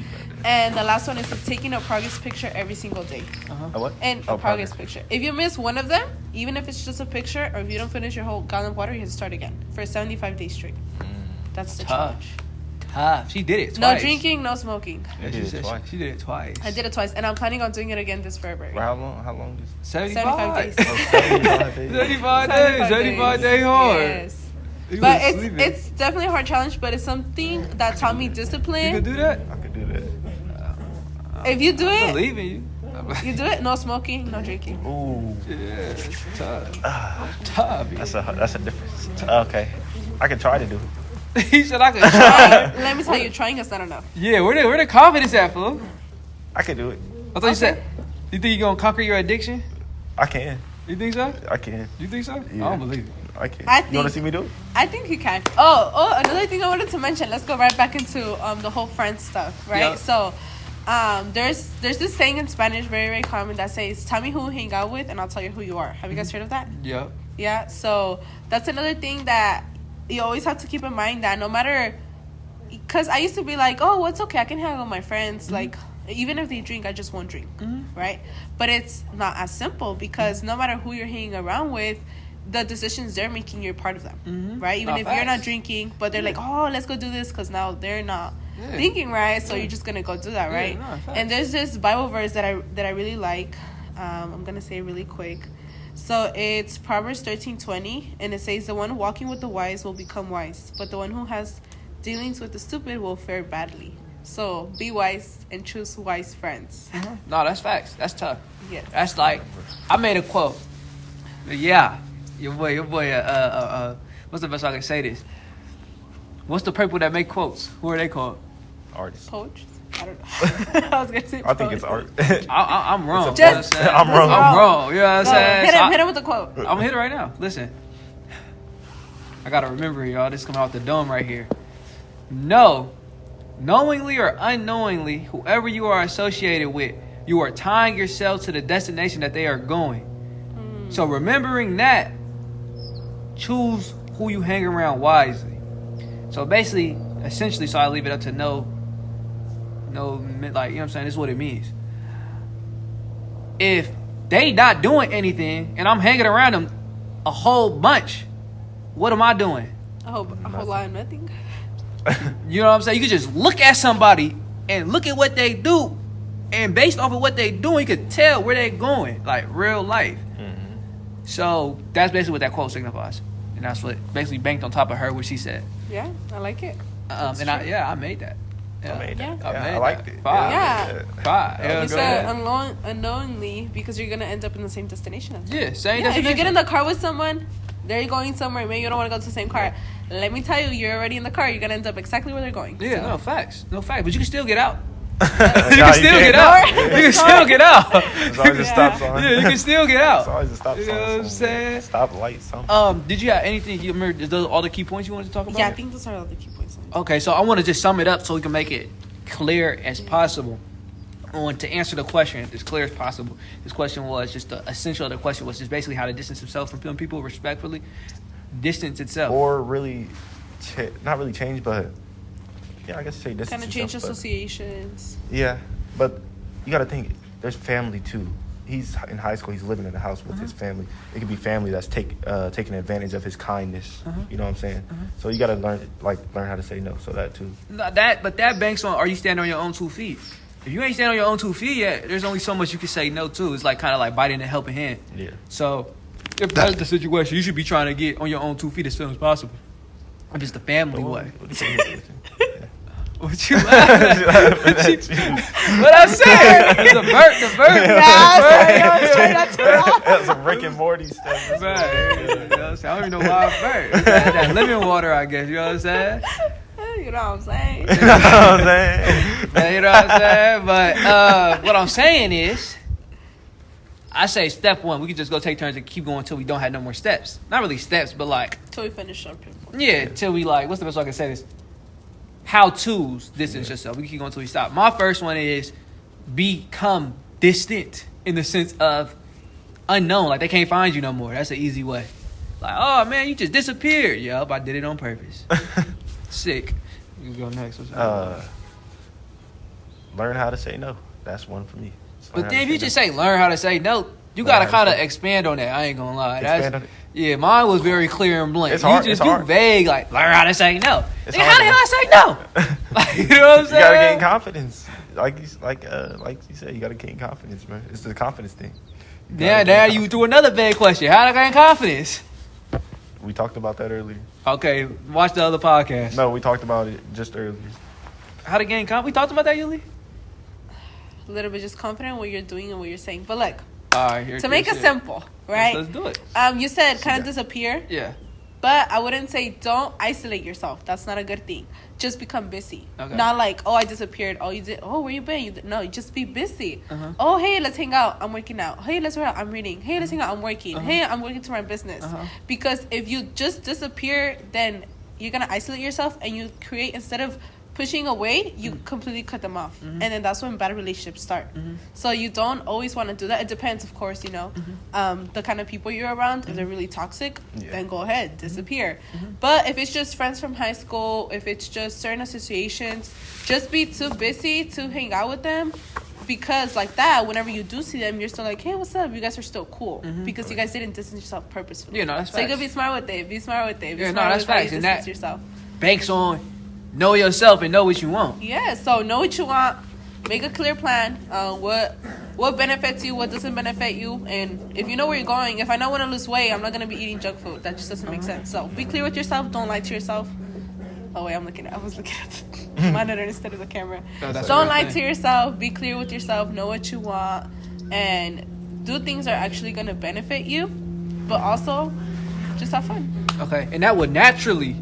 And the last one is taking a progress picture every single day. A what? And a progress picture. If you miss one of them, even if it's just a picture, or if you don't finish your whole gallon of water, you have to start again for 75 days straight. That's the challenge. She did it twice. No drinking, no smoking. She did it twice. She did it twice. I did it twice, and I'm planning on doing it again this February. How long? 75 days. 75 days. 75 days. 75 days hard. Yes. But it's definitely a hard challenge, but it's something that taught me discipline. You could do that? I could do that. If you do it, I believe in you. You do it? No smoking, no drinking. Ooh. Yeah, it's tough. That's a difference. Okay. I can try to do it. He said I could try. Let me tell you, trying is not enough. Yeah, where the confidence at, fool? I can do it. I thought you said, you think you're going to conquer your addiction? I can. You think so? I can. You think so? Yeah. I don't believe it. I can. I You want to think- see me do it? I think you can. Oh, another thing I wanted to mention. Let's go right back into the whole friend stuff, right? Yep. So, there's this saying in Spanish, very, very common, that says, "Tell me who you hang out with, and I'll tell you who you are." Have you guys heard of that? Yep. Yeah. So that's another thing that you always have to keep in mind, that no matter, because I used to be like, oh, it's okay, I can hang out with my friends, like, even if they drink, I just won't drink, right? But it's not as simple, because no matter who you're hanging around with, the decisions they're making, you're part of them, right? Even if you're not drinking, but they're like, oh, let's go do this, because now they're not thinking, right? So you're just gonna go do that, right? And there's this Bible verse that I really like. I'm gonna say it really quick. So it's Proverbs 13:20, and it says, "The one walking with the wise will become wise, but the one who has dealings with the stupid will fare badly." So be wise and choose wise friends. No, that's facts. That's tough. Yes. That's like, I made a quote. Yeah, your boy. What's the best way I can say this? What's the people that make quotes? Who are they called? Artists. Coach? I don't know. I was gonna say. I think it's art. I'm wrong. Just- you know what I'm saying? I'm wrong. I'm wrong. You know what I'm Go, saying? hit So him with the quote. I'm gonna hit it right now. Listen, I gotta remember, y'all. This is coming off the dome right here. No, knowingly or unknowingly, whoever you are associated with, you are tying yourself to the destination that they are going. So remembering that, choose who you hang around wisely. So basically, essentially, so I leave it up to no, like, you know what I'm saying? This is what it means. If they not doing anything and I'm hanging around them a whole bunch, what am I doing? A whole lot of nothing. You know what I'm saying? You could just look at somebody and look at what they do, and based off of what they doing, you could tell where they're going, like real life. So that's basically what that quote signifies, and that's what basically banked on top of her what she said. Yeah, I like it. And I made that. Yeah. I made that. Yeah. Yeah, I liked it. Fine. Yeah. Fine. Yeah, You go said ahead. unknowingly, because you're gonna end up in the same destination as them. Yeah, same Yeah, if you destination. get in the car with someone, they're going somewhere, maybe you don't want to go to the same car. Let me tell you, you're already in the car. You're gonna end up exactly where they're going. Yeah, So- no facts. But you can still get out. Nah, You can still can't. get out. You can still get out. There's always a stop sign. Yeah, you can still get There's out. always a stop sign. You know what I'm somewhere. saying? Stop light, something. Did you have anything? You remember those all the key points you wanted to talk about? Yeah, I think those are all the key points. Okay, so I want to just sum it up so we can make it clear as possible. I want to answer the question as clear as possible. This question was just the essential of the question was just basically how to distance himself from people respectfully. Distance itself. Or really, not really change, but yeah, I guess say distance. Kind of change yourself, but- associations. Yeah, but you got to think, there's family too. He's in high school. He's living in a house with his family. It could be family that's taking advantage of his kindness. You know what I'm saying? So you got to learn how to say no. So that too. No, but that banks on, are you standing on your own 2 feet? If you ain't standing on your own 2 feet yet, there's only so much you can say no to. It's like kind of like biting a helping hand. Yeah. So if that's the situation, you should be trying to get on your own 2 feet as soon as possible. If it's the family way. What do you think? What you laughing at? What I said? The bird. I was trying not to laugh. That's some Rick and Morty stuff. Right. You know what I'm saying? I don't even know why I bird. That living water, I guess. You know what I'm saying? You know what I'm saying? You know what I'm saying? Yeah, you know what I'm saying? But what I'm saying is, I say step one, we can just go take turns and keep going until we don't have no more steps. Not really steps, but like, Till we finish our pinpoint. yeah, till we like, what's the best way I can say this? How-tos distance yourself. We can keep going until we stop. My first one is become distant in the sense of unknown. Like, they can't find you no more. That's an easy way. Like, oh, man, you just disappeared. Yup, I did it on purpose. Sick. You can go next. Learn how to say no. That's one for me. But then if you just say learn how to say no, you got to kind of expand on that. I ain't going to lie. Expand on it? Yeah, mine was very clear and blunt. It's hard, You it's just hard. vague, like, learn how to say no. It's Nigga, hard how the hell I say no? Like, you know what I'm You saying? gotta gain confidence. Like you said, you gotta gain confidence, man. It's the confidence thing. You gotta Yeah, gain now you threw another vague question. How to gain confidence? We talked about that earlier. Okay, watch the other podcast. No, we talked about it just earlier. How to gain confidence? We talked about that, Yuli? a little bit just confident in what you're doing and what you're saying. But look, all right, to make it simple, right? Let's do it. You said kind of disappear. Yeah. But I wouldn't say don't isolate yourself. That's not a good thing. Just become busy. Okay. Not like, oh, I disappeared. Oh, you did. Oh, where you been? No, just be busy. Uh-huh. Oh, hey, let's hang out. I'm working out. Hey, let's work out. I'm reading. Hey, let's hang out. I'm working. Uh-huh. Hey, I'm working to my business. Uh-huh. Because if you just disappear, then you're going to isolate yourself and you create, instead of pushing away, you completely cut them off. And then that's when bad relationships start. So you don't always want to do that. It depends, of course, you know, the kind of people you're around. If they're really toxic, then go ahead, disappear. But if it's just friends from high school, if it's just certain associations, just be too busy to hang out with them. Because like that, whenever you do see them, you're still like, hey, what's up? You guys are still cool. Because you guys didn't distance yourself purposefully. Yeah, no, that's so facts. you gotta be smart with it. Be smart with it. Be Yeah, smart no, with that's how you facts. And distance that yourself. banks on know yourself and know what you want. Yeah, so know what you want. Make a clear plan. What benefits you, what doesn't benefit you. And if you know where you're going, if I know I want to lose weight, I'm not going to be eating junk food. That just doesn't make sense. So be clear with yourself. Don't lie to yourself. Oh, wait, I was looking at the monitor instead of the camera. No, that's Don't the lie right to thing. yourself. Be clear with yourself. Know what you want. And do things that are actually going to benefit you. But also, just have fun. Okay, and that would naturally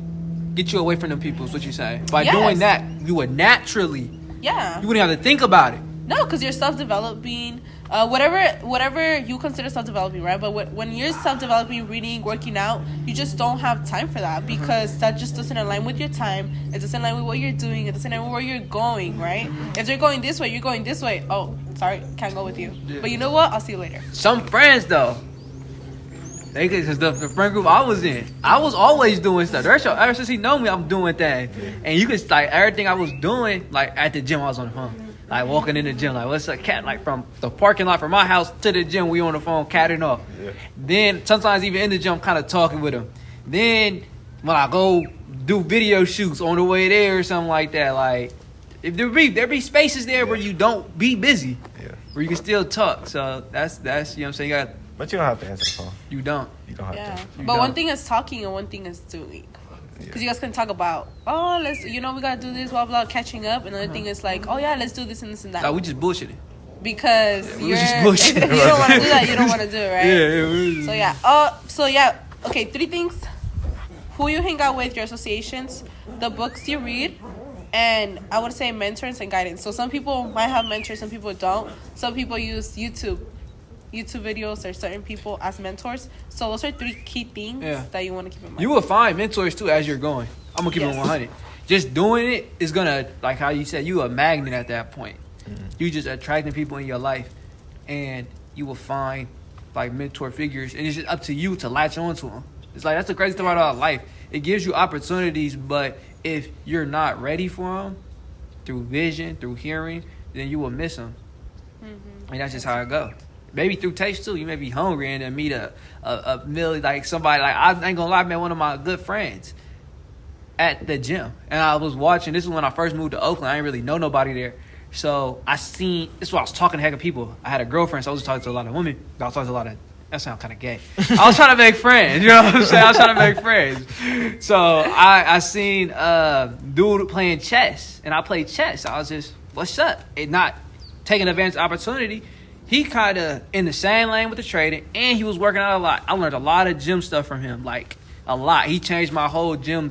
get you away from them people, is what you're saying. By Yes. doing that, you would naturally, Yeah. you wouldn't have to think about it. No, because you're self-developing. Whatever you consider self-developing, right? But when you're self-developing, reading, working out, you just don't have time for that because that just doesn't align with your time. It doesn't align with what you're doing. It doesn't align with where you're going, right? If they're going this way, you're going this way. Oh, sorry, can't go with you. Yeah. But you know what? I'll see you later. Some friends, though, because the friend group I was in, I was always doing stuff. Ever since he know me, I'm doing things. And you could, like, everything I was doing, like, at the gym, I was on the phone. Like, walking in the gym, like, what's up, cat? Like, from the parking lot from my house to the gym, we on the phone, catting off. Yeah. Then, sometimes even in the gym, kind of talking with him. Then, when I go do video shoots on the way there or something like that, like, if there be spaces there where you don't be busy, where you can still talk. So, that's you know what I'm saying? But you don't have to answer the phone. You don't. You don't have Yeah. to. You But don't. one thing is talking and one thing is doing. Because you guys can talk about, oh, let's, we got to do this, blah, blah, catching up. Another thing is like, oh, yeah, let's do this and this and that. Nah, we just bullshitting. Because we you're, just if bullshit. you don't want to do that, you don't want to do it, right? Yeah. So yeah. Okay, 3 things. Who you hang out with, your associations, the books you read, and I would say mentors and guidance. So some people might have mentors, some people don't. Some people use YouTube videos or certain people as mentors. So those are 3 key things that you want to keep in mind. You will find mentors too as you're going. I'm gonna keep Yes. it 100. Just doing it is gonna, like how you said, you a magnet at that point. You just attracting people in your life, and you will find like mentor figures, and it's just up to you to latch onto them. It's like that's the crazy thing about life. It gives you opportunities, but if you're not ready for them, through vision, through hearing, then you will miss them. And that's just how it goes. Maybe through taste too. You may be hungry and then meet a meal, like somebody, like I ain't gonna lie, I met one of my good friends at the gym. And I was watching, this is when I first moved to Oakland. I didn't really know nobody there. So this is why I was talking to heck of people. I had a girlfriend, so I was talking to a lot of women. I was talking to a lot of, that sounds kind of gay. I was trying to make friends, you know what I'm saying? I was trying to make friends. So I seen dude playing chess, and I played chess. I was just, what's up? And not taking advantage of opportunity. He kind of in the same lane with the trading, and he was working out a lot. I learned a lot of gym stuff from him, like a lot. He changed my whole gym,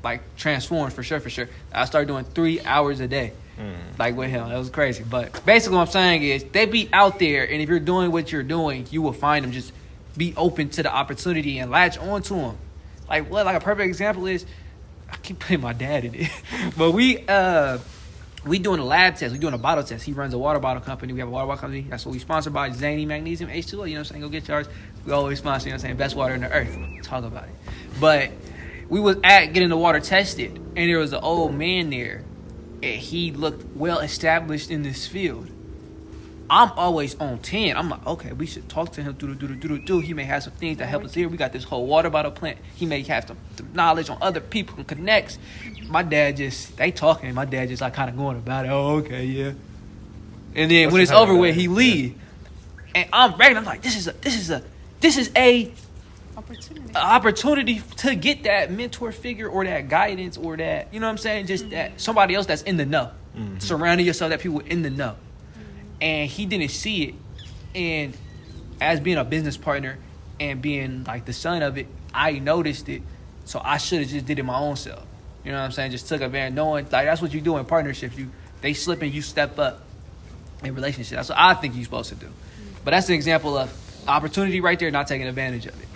like transformed for sure. I started doing 3 hours a day, like with him. That was crazy. But basically what I'm saying is they be out there, and if you're doing what you're doing, you will find them. Just be open to the opportunity and latch onto them. Like a perfect example is, I keep putting my dad in it, but we doing a lab test. We doing a bottle test. He runs a water bottle company. We have a water bottle company. That's what we sponsored by. Zany Magnesium H2O. You know what I'm saying? Go get yours. We always sponsor, you know what I'm saying? Best water in the earth. Talk about it. But we was getting the water tested, and there was an old man there, and he looked well established in this field. I'm always on 10. I'm like, okay, we should talk to him. He may have some things that help us here. We got this whole water bottle plant. He may have some knowledge on other people and connects. My dad they talking. My dad just like kind of going about it. Oh, okay, yeah. And then when it's over with, he leave. And I'm bragging. I'm like, this is a opportunity to get that mentor figure or that guidance or that, you know what I'm saying? Just that somebody else that's in the know. Surrounding yourself that people in the know. And he didn't see it. And as being a business partner and being like the son of it, I noticed it. So I should have just did it my own self. You know what I'm saying? Just took advantage, knowing like that's what you do in partnerships. They slip and you step up in relationships. That's what I think you're supposed to do. But that's an example of opportunity right there, not taking advantage of it.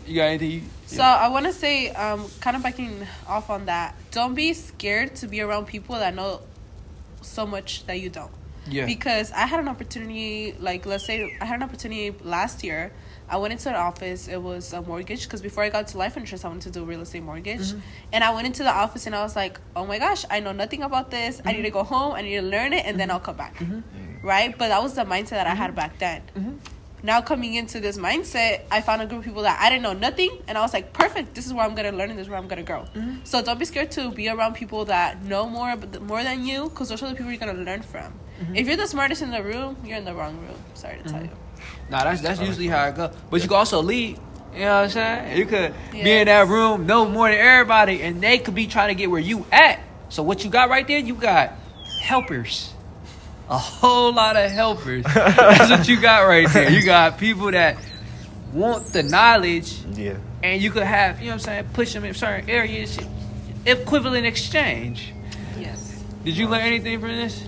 You got anything? So I want to say, kind of backing off on that, don't be scared to be around people that know so much that you don't. Yeah. Because I had an opportunity, like, let's say I had an opportunity last year. I went into an office. It was a mortgage because before I got to life insurance, I wanted to do real estate mortgage. And I went into the office and I was like, oh my gosh, I know nothing about this. I need to go home. I need to learn it and then I'll come back. Right? But that was the mindset that I had back then. Now coming into this mindset, I found a group of people that I didn't know nothing. And I was like, perfect. This is where I'm going to learn and this is where I'm going to grow. So don't be scared to be around people that know more than you, because those are the people you're going to learn from. If you're the smartest in the room, you're in the wrong room. Sorry to tell you. Nah, that's usually how it goes. But you can also lead. You know what I'm saying? You could be in that room, know more than everybody, and they could be trying to get where you at. So what you got right there, you got helpers. A whole lot of helpers. That's what you got right there. You got people that want the knowledge. Yeah. And you could have, you know what I'm saying, push them in certain areas. Equivalent exchange. Yes. Did you learn anything from this?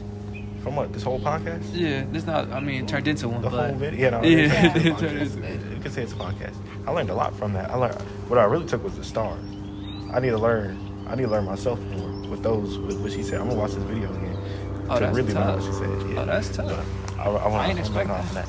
From what? This whole podcast? Yeah, this not. I mean, it turned into one. The but whole video? Yeah. You can say it's a podcast. I learned a lot from that. What I really took was the stars. I need to learn myself more with what she said. I'm gonna watch this video again to really learn what she said. Yeah. Oh, that's tough. I ain't expect that.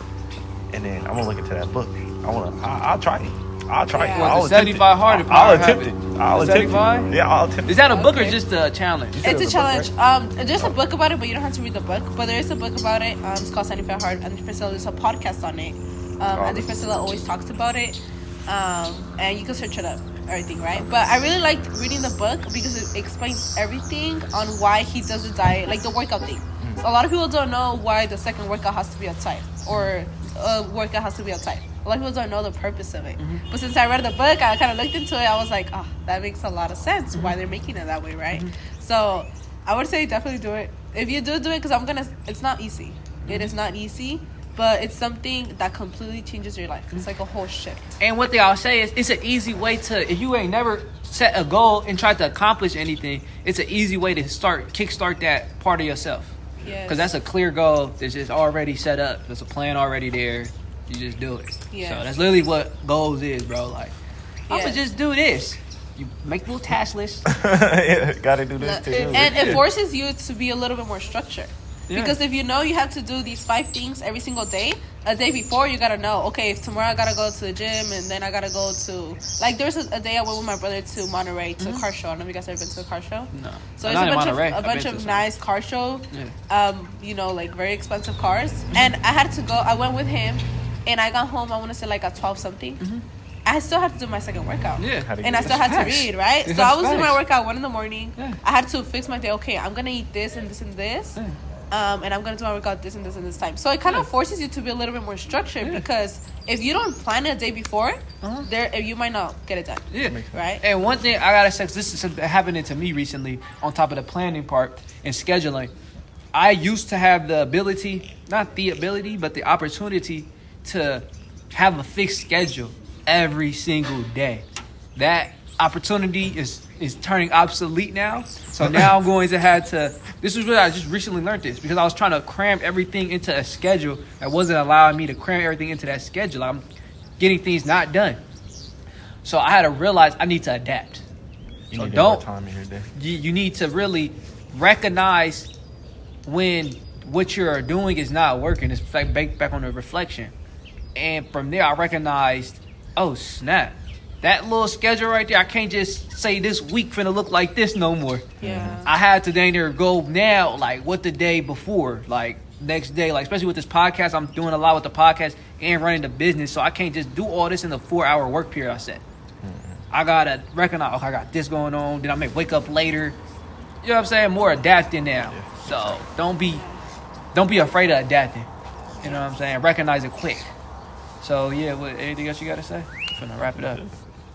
And then I'm gonna look into that book. I'll try it. I'll try it. What, the 75 hard? I'll attempt it. I'll attempt 75? it. Yeah, I'll attempt it. Is that a book or just a challenge? It's a challenge. There's a book about it, but you don't have to read the book. But there is a book about it. It's called 75 Hard. Andy Frisella, there's a podcast on it. Andy Frisella always talks about it. And you can search it up, everything, right? But I really liked reading the book because it explains everything on why he does the diet, like the workout thing. So a lot of people don't know why the second workout has to be outside or a workout has to be outside. A lot of people don't know the purpose of it. But since I read the book, I kind of looked into it. I was like, oh, that makes a lot of sense why they're making it that way, right? So I would say definitely do it. If you do it, because it's not easy. It is not easy, but it's something that completely changes your life. It's like a whole shift. And one thing I'll say is it's an easy way to, if you ain't never set a goal and tried to accomplish anything, it's an easy way to kickstart that part of yourself. Yes. Because that's a clear goal that's just already set up. There's a plan already there. You just do it. Yes. So that's literally what goals is, bro. Like, I'm going to just do this. You make a little task list. Yeah, gotta do this too. And it forces you to be a little bit more structured. Yeah. Because if you know you have to do these 5 things every single day, a day before you gotta know, okay, if tomorrow I gotta go to the gym and then I gotta go to, like, there's a day I went with my brother to Monterey to a car show. I don't know if you guys ever been to a car show. No. So it's a bunch of nice car show, like very expensive cars. And I had to go. I went with him, and I got home. I want to say like at 12 something. I still had to do my second workout. Yeah. And I still had to read, right? So I was doing my workout 1 a.m. Yeah. I had to fix my day. Okay, I'm gonna eat this and this and this. Yeah. And I'm going to do my workout this and this and this time. So it kind of forces you to be a little bit more structured because if you don't plan it a day before, you might not get it done. Yeah. Right? And one thing I got to say, this is happening to me recently on top of the planning part and scheduling. I used to have the ability, not the ability, but the opportunity to have a fixed schedule every single day. That opportunity is turning obsolete now. So now I'm going to have to, this is what I just recently learned this because I was trying to cram everything into a schedule that wasn't allowing me to cram everything into that schedule. I'm getting things not done. So I had to realize I need to adapt. You need more time in your day. You need to really recognize when what you're doing is not working. It's like back on the reflection. And from there I recognized, oh snap. That little schedule right there, I can't just say this week finna look like this no more. Yeah. I had to then go now, like what the day before, like next day, like especially with this podcast, I'm doing a lot with the podcast and running the business, so I can't just do all this in the 4-hour work period I set. I gotta recognize, okay, I got this going on, then I may wake up later. You know what I'm saying? More adapting now. Yeah. So don't be afraid of adapting. You know what I'm saying? Recognize it quick. So yeah, anything else you gotta say? Finna wrap it up.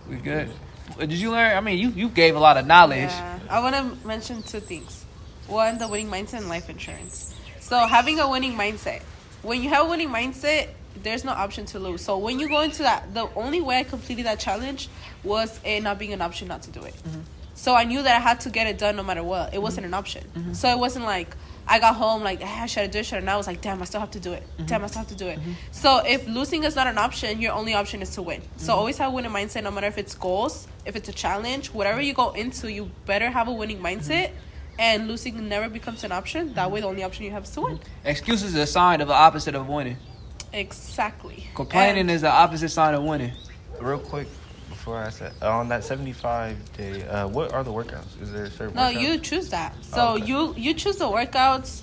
We good. Did you learn? I mean, you gave a lot of knowledge. Yeah. I want to mention 2 things. One, the winning mindset and life insurance. So having a winning mindset. When you have a winning mindset, there's no option to lose. So when you go into that, the only way I completed that challenge was it not being an option not to do it. Mm-hmm. So I knew that I had to get it done no matter what. It wasn't an option. Mm-hmm. So it wasn't like I got home like, should I do it? Should I not? I was like, damn, I still have to do it. Mm-hmm. Damn, I still have to do it. Mm-hmm. So if losing is not an option, your only option is to win. Mm-hmm. So always have a winning mindset, no matter if it's goals, if it's a challenge, whatever you go into, you better have a winning mindset. Mm-hmm. And losing never becomes an option. That way, the only option you have is to win. Excuses are a sign of the opposite of winning. Exactly. Complaining is the opposite sign of winning. Real quick, before I said, on that 75-day, what are the workouts? Is there a certain workout? You choose that. So you choose the workouts.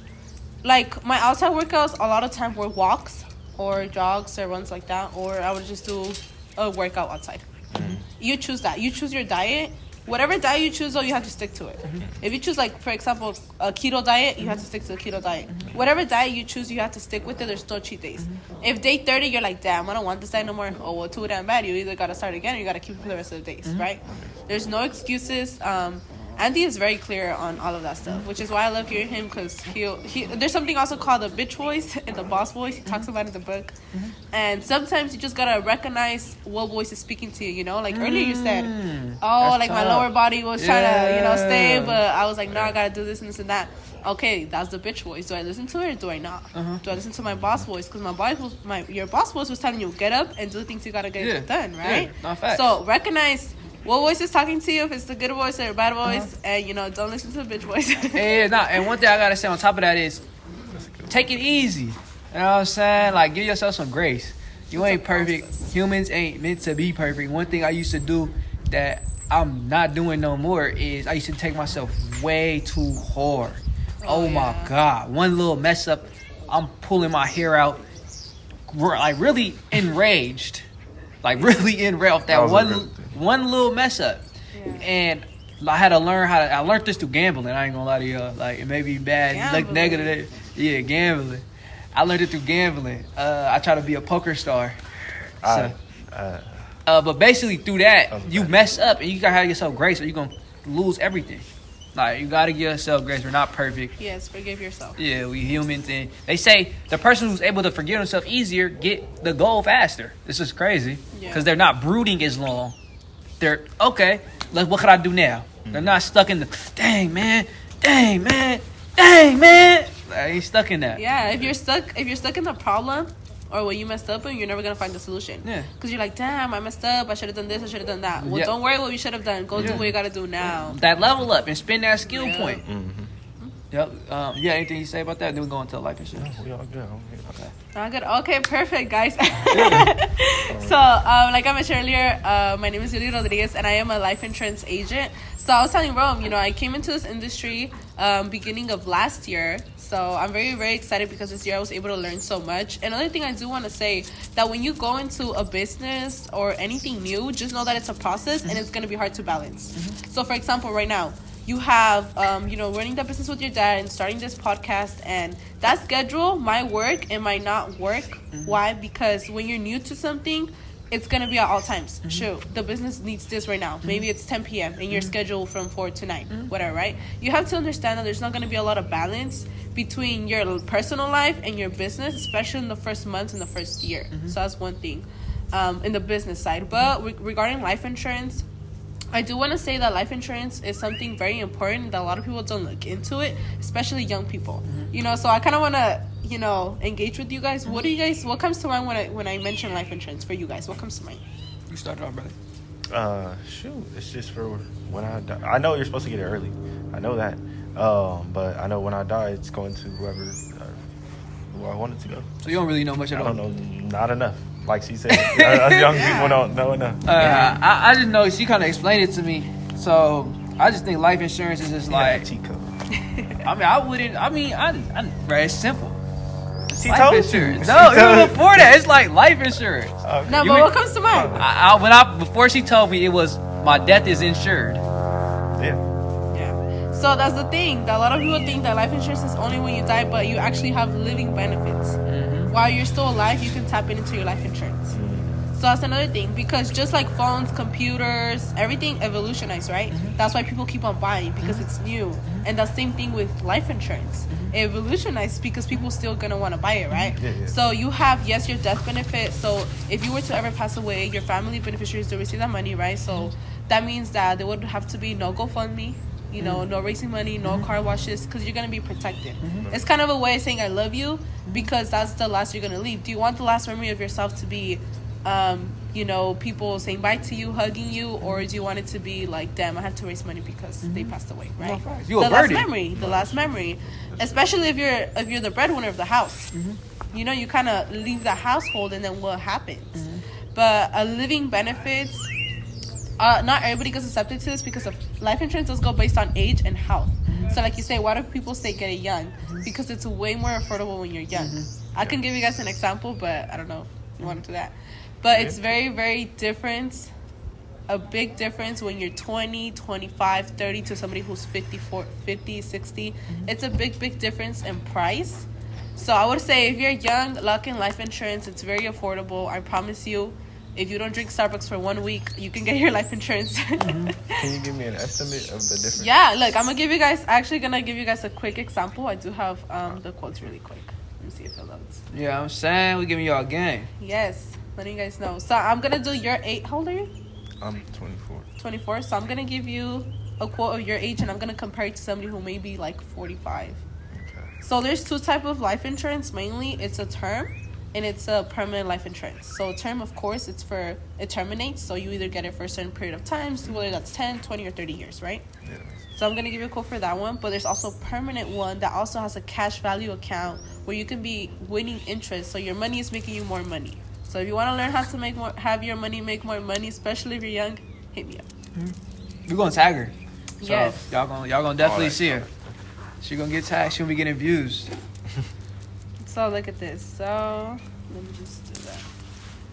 Like, my outside workouts, a lot of time were walks or jogs or runs like that. Or I would just do a workout outside. Mm-hmm. You choose that. You choose your diet. Whatever diet you choose, though, you have to stick to it. Mm-hmm. If you choose, like, for example, a keto diet, you have to stick to the keto diet. Mm-hmm. Whatever diet you choose, you have to stick with it. There's no cheat days. Mm-hmm. If day 30, you're like, damn, I don't want this diet no more. Oh, well, too damn bad. You either got to start again or you got to keep it for the rest of the days, mm-hmm. right? There's no excuses. Andy is very clear on all of that stuff, which is why I love hearing him, because there's something also called the bitch voice and the boss voice. He talks about it in the book. Mm-hmm. And sometimes you just got to recognize what voice is speaking to you, you know? Like earlier you said, like my lower body was trying to, stay, but I was like, no, I got to do this and this and that. Okay, that's the bitch voice. Do I listen to it or do I not? Uh-huh. Do I listen to my boss voice? Because your boss voice was telling you, get up and do the things you got to get done, right? Yeah, not facts. So recognize what voice is talking to you, if it's the good voice or the bad voice, and, don't listen to the bitch voice. And one thing I got to say on top of that is, take it easy. You know what I'm saying? Like, give yourself some grace. You ain't perfect. Humans ain't meant to be perfect. One thing I used to do that I'm not doing no more is I used to take myself way too hard. Oh my God. One little mess up, I'm pulling my hair out, like really enraged. Like really enraged off that one little mess up. Yeah. And I had to learn I learned this through gambling. I ain't gonna lie to y'all. Like, it may be bad, look negative. Yeah, gambling. I learned it through gambling. I try to be a poker star. But basically through that, you mess up and you gotta have yourself grace or you're gonna lose everything. Like, you gotta give yourself grace. We're not perfect. Yes, forgive yourself. Yeah, we humans. And they say the person who's able to forgive themselves easier get the goal faster. This is crazy. Because they're not brooding as long. They're, okay, what can I do now? Mm-hmm. They're not stuck in the, dang, man. Like, ain't stuck in that. Yeah, if you're stuck in the problem, or what you messed up in, you're never going to find the solution. Yeah. Because you're like, damn, I messed up. I should have done this. I should have done that. Well, don't worry what you should have done. Go do what you got to do now. That level up and spend that skill point. Mm-hmm. Yep. Anything you say about that? Then we go into life insurance. We all good. Okay. All good. Okay, perfect, guys. So, like I mentioned earlier, my name is Yuli Rodriguez, and I am a life insurance agent. So I was telling Rome, I came into this industry beginning of last year. So I'm very, very excited because this year I was able to learn so much. Another thing I do want to say, that when you go into a business or anything new, just know that it's a process and it's going to be hard to balance. Mm-hmm. So for example, right now, you have, running the business with your dad and starting this podcast, and that schedule might work, it might not work. Mm-hmm. Why? Because when you're new to something, it's going to be at all times. Mm-hmm. Shoot, the business needs this right now. Mm-hmm. Maybe it's 10 p.m. and you're scheduled from 4 to 9, whatever, right? You have to understand that there's not going to be a lot of balance between your personal life and your business, especially in the first months and the first year. Mm-hmm. So that's one thing in the business side. But regarding life insurance, I do want to say that life insurance is something very important that a lot of people don't look into it, especially young people. Mm-hmm. So I kind of want to, engage with you guys. Mm-hmm. What comes to mind when I mention life insurance for you guys? What comes to mind? You start off, brother. It's just for when I die. I know you're supposed to get it early. I know that. But I know when I die, it's going to who I want it to go. So you don't really know much at all? I don't know, not enough. Like she said, us young people don't know enough. I just know she kind of explained it to me. So I just think life insurance is just like. It's simple. She life told insurance. You. No, even before that, it's like life insurance. Okay. No, but what comes to mind? Before she told me, it was my death is insured. Yeah. So that's the thing. That a lot of people think that life insurance is only when you die, but you actually have living benefits. Mm-hmm. While you're still alive, you can tap into your life insurance. So that's another thing, because just like phones, computers, everything evolutionized, right? That's why people keep on buying, because it's new. And the same thing with life insurance. It evolutionized because people still gonna want to buy it, right? So you have, yes, your death benefit. So if you were to ever pass away, your family beneficiaries will receive that money, right? So that means that there would have to be no GoFundMe, you know, no raising money, no car washes, because you're going to be protected. It's kind of a way of saying I love you, because that's the last you're going to leave. Do you want the last memory of yourself to be, you know, people saying bye to you, hugging you, or do you want it to be like, damn, I had to raise money because they passed away, right? You the a last birdie. memory, the last memory, especially if you're the breadwinner of the house. You know, you kind of leave the household, and then what happens? But a living benefits. Not everybody gets accepted to this, because of life insurance does go based on age and health. So like you say, why do people say get it young? Because it's way more affordable when you're young. I can give you guys an example, but I don't know if you want to do that. But it's very, very different. A big difference when you're 20, 25, 30 to somebody who's 50, 60. It's a big, big difference in price. So I would say if you're young, lock in life insurance. It's very affordable. I promise you. If you don't drink Starbucks for 1 week, you can get your life insurance. Can you give me an estimate of the difference? Yeah, look, I'm gonna give you guys a quick example. I do have the quotes really quick. Let me see if it loads. Yeah, I'm saying we giving y'all a game. Yes, letting you guys know. So I'm gonna do your age. How old are you? I'm 24. 24. So I'm gonna give you a quote of your age, and I'm gonna compare it to somebody who may be like 45. Okay. So there's two types of life insurance. Mainly, it's a term, and it's a permanent life insurance. So term, of course, it terminates. So you either get it for a certain period of time, so whether that's 10, 20, or 30 years, right? Yeah. So I'm going to give you a quote for that one. But there's also a permanent one that also has a cash value account where you can be winning interest. So your money is making you more money. So if you want to learn how to have your money make more money, especially if you're young, hit me up. We're going to tag her. So Yes. Y'all gonna definitely see her. She going to get tagged. She going to be getting views. So look at this. So let me just do that.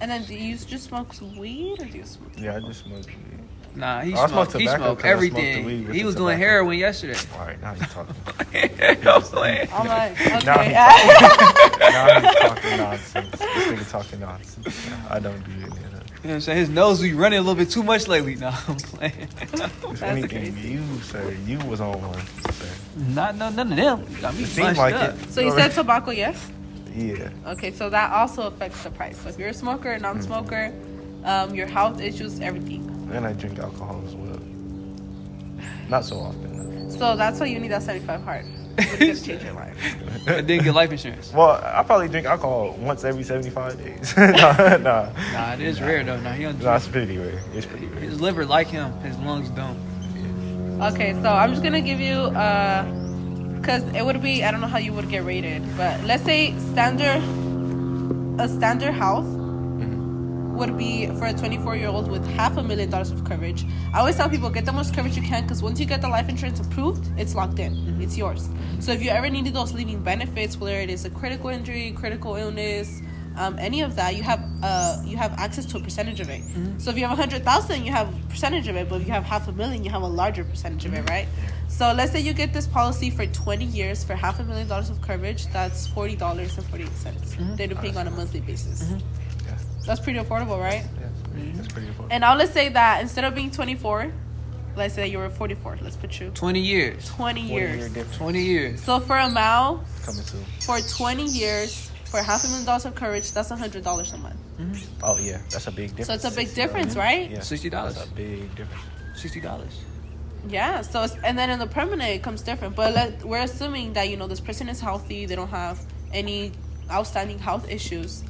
And then do you just smoke weed, or do you smoke? Yeah, I just smoked weed. Nah, he I smoked. smoke He tobacco smoked 'cause I smoked the everything. weed with He the was doing tobacco. heroin yesterday. All right, now you're talking. I'm playing. I'm like, okay. Now he's talking nonsense. This nigga talking nonsense. I don't do any of that. You know what I'm saying? His nose be running a little bit too much lately. No, I'm playing. If anything, crazy. you, sir, you was on one, sir. None of them. Got me It seemed bunched like up. it. So you said tobacco, yes? Yeah. Okay, so that also affects the price. So if you're a smoker, non-smoker, your health issues, everything. And I drink alcohol as well. Not so often. So that's why you need that 75 hard. It's gonna change your life. I didn't get life insurance. Well, I probably drink alcohol once every 75 days. nah. Nah, it is rare though. Nah, he don't No, it's pretty rare. It's pretty rare. His liver like him. His lungs don't. Okay, so I'm just gonna give you, because it would be, I don't know how you would get rated, but let's say a standard health would be for a 24-year-old with $500,000 of coverage. I always tell people, get the most coverage you can, because once you get the life insurance approved, it's locked in. It's yours. So if you ever needed those leaving benefits, whether it is a critical injury, critical illness, any of that, you have access to a percentage of it. So if you have 100,000, you have a percentage of it, but if you have $500,000, you have a larger percentage of it, right? So let's say you get this policy for 20 years for $500,000 of coverage. That's $40.48. They're paying on a monthly basis. That's pretty affordable, right? Yeah, that's pretty affordable. And now let's say that instead of being 24, let's say you were 44. Let's put you 20 years. 20 years. 20 years. So for a mile, Coming soon. for 20 years, for $500,000 of coverage, that's $100 a month. Oh, yeah. That's a big difference. So it's a big difference, right? Yeah. $60. That's a big difference. $60. Yeah. So and then in the permanent, it comes different. But we're assuming that this person is healthy. They don't have any outstanding health issues.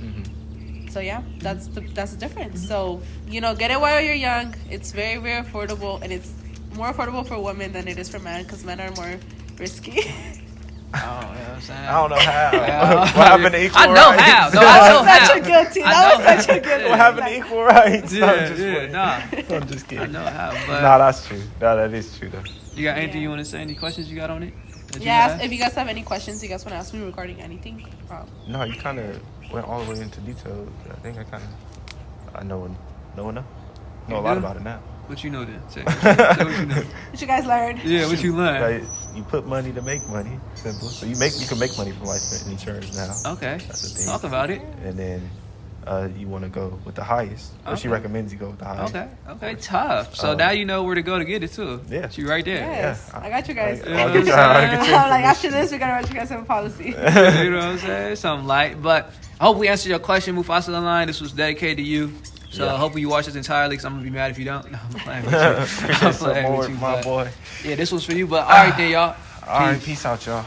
So yeah, that's the difference. So get it while you're young. It's very, very affordable, and it's more affordable for women than it is for men, because men are more risky. Oh, you know what I'm saying? I don't know how. What happened to equal I know rights? how. No, I know That was how. such a good team. That was such a good. What happened to equal rights? I'm just playing. Nah. I'm just I kidding. know how, but Nah, that's true. Nah, that is true, though. you got anything Yeah. you want to say? Any questions you got on it? That you Yes. got? If you guys have any questions, you guys want to ask me regarding anything. No, you kind of went all the way into detail. I think I know a lot do? about it now. What you know then? Say what you know. What you guys learned? Yeah, what you learned. Like, you put money to make money. Simple. So you can make money from life insurance now. Okay. That's the thing. Talk about it. And then you want to go with the highest. Or she recommends you go with the highest. Okay, tough. So now you know where to go to get it too. Yeah. She right there. Yes, Yeah. I got you guys. I'll get you. I'm like, after this, we're gonna write you guys some policy. You know what I'm saying? Something light. But I hope we answered your question, Mufasa the Line. This was dedicated to you. So I hope you watch this entirely, because I'm going to be mad if you don't. No, I'm playing with you. I'm playing with you, my boy. Yeah, this was for you. But all right then, y'all. All right, peace out, y'all.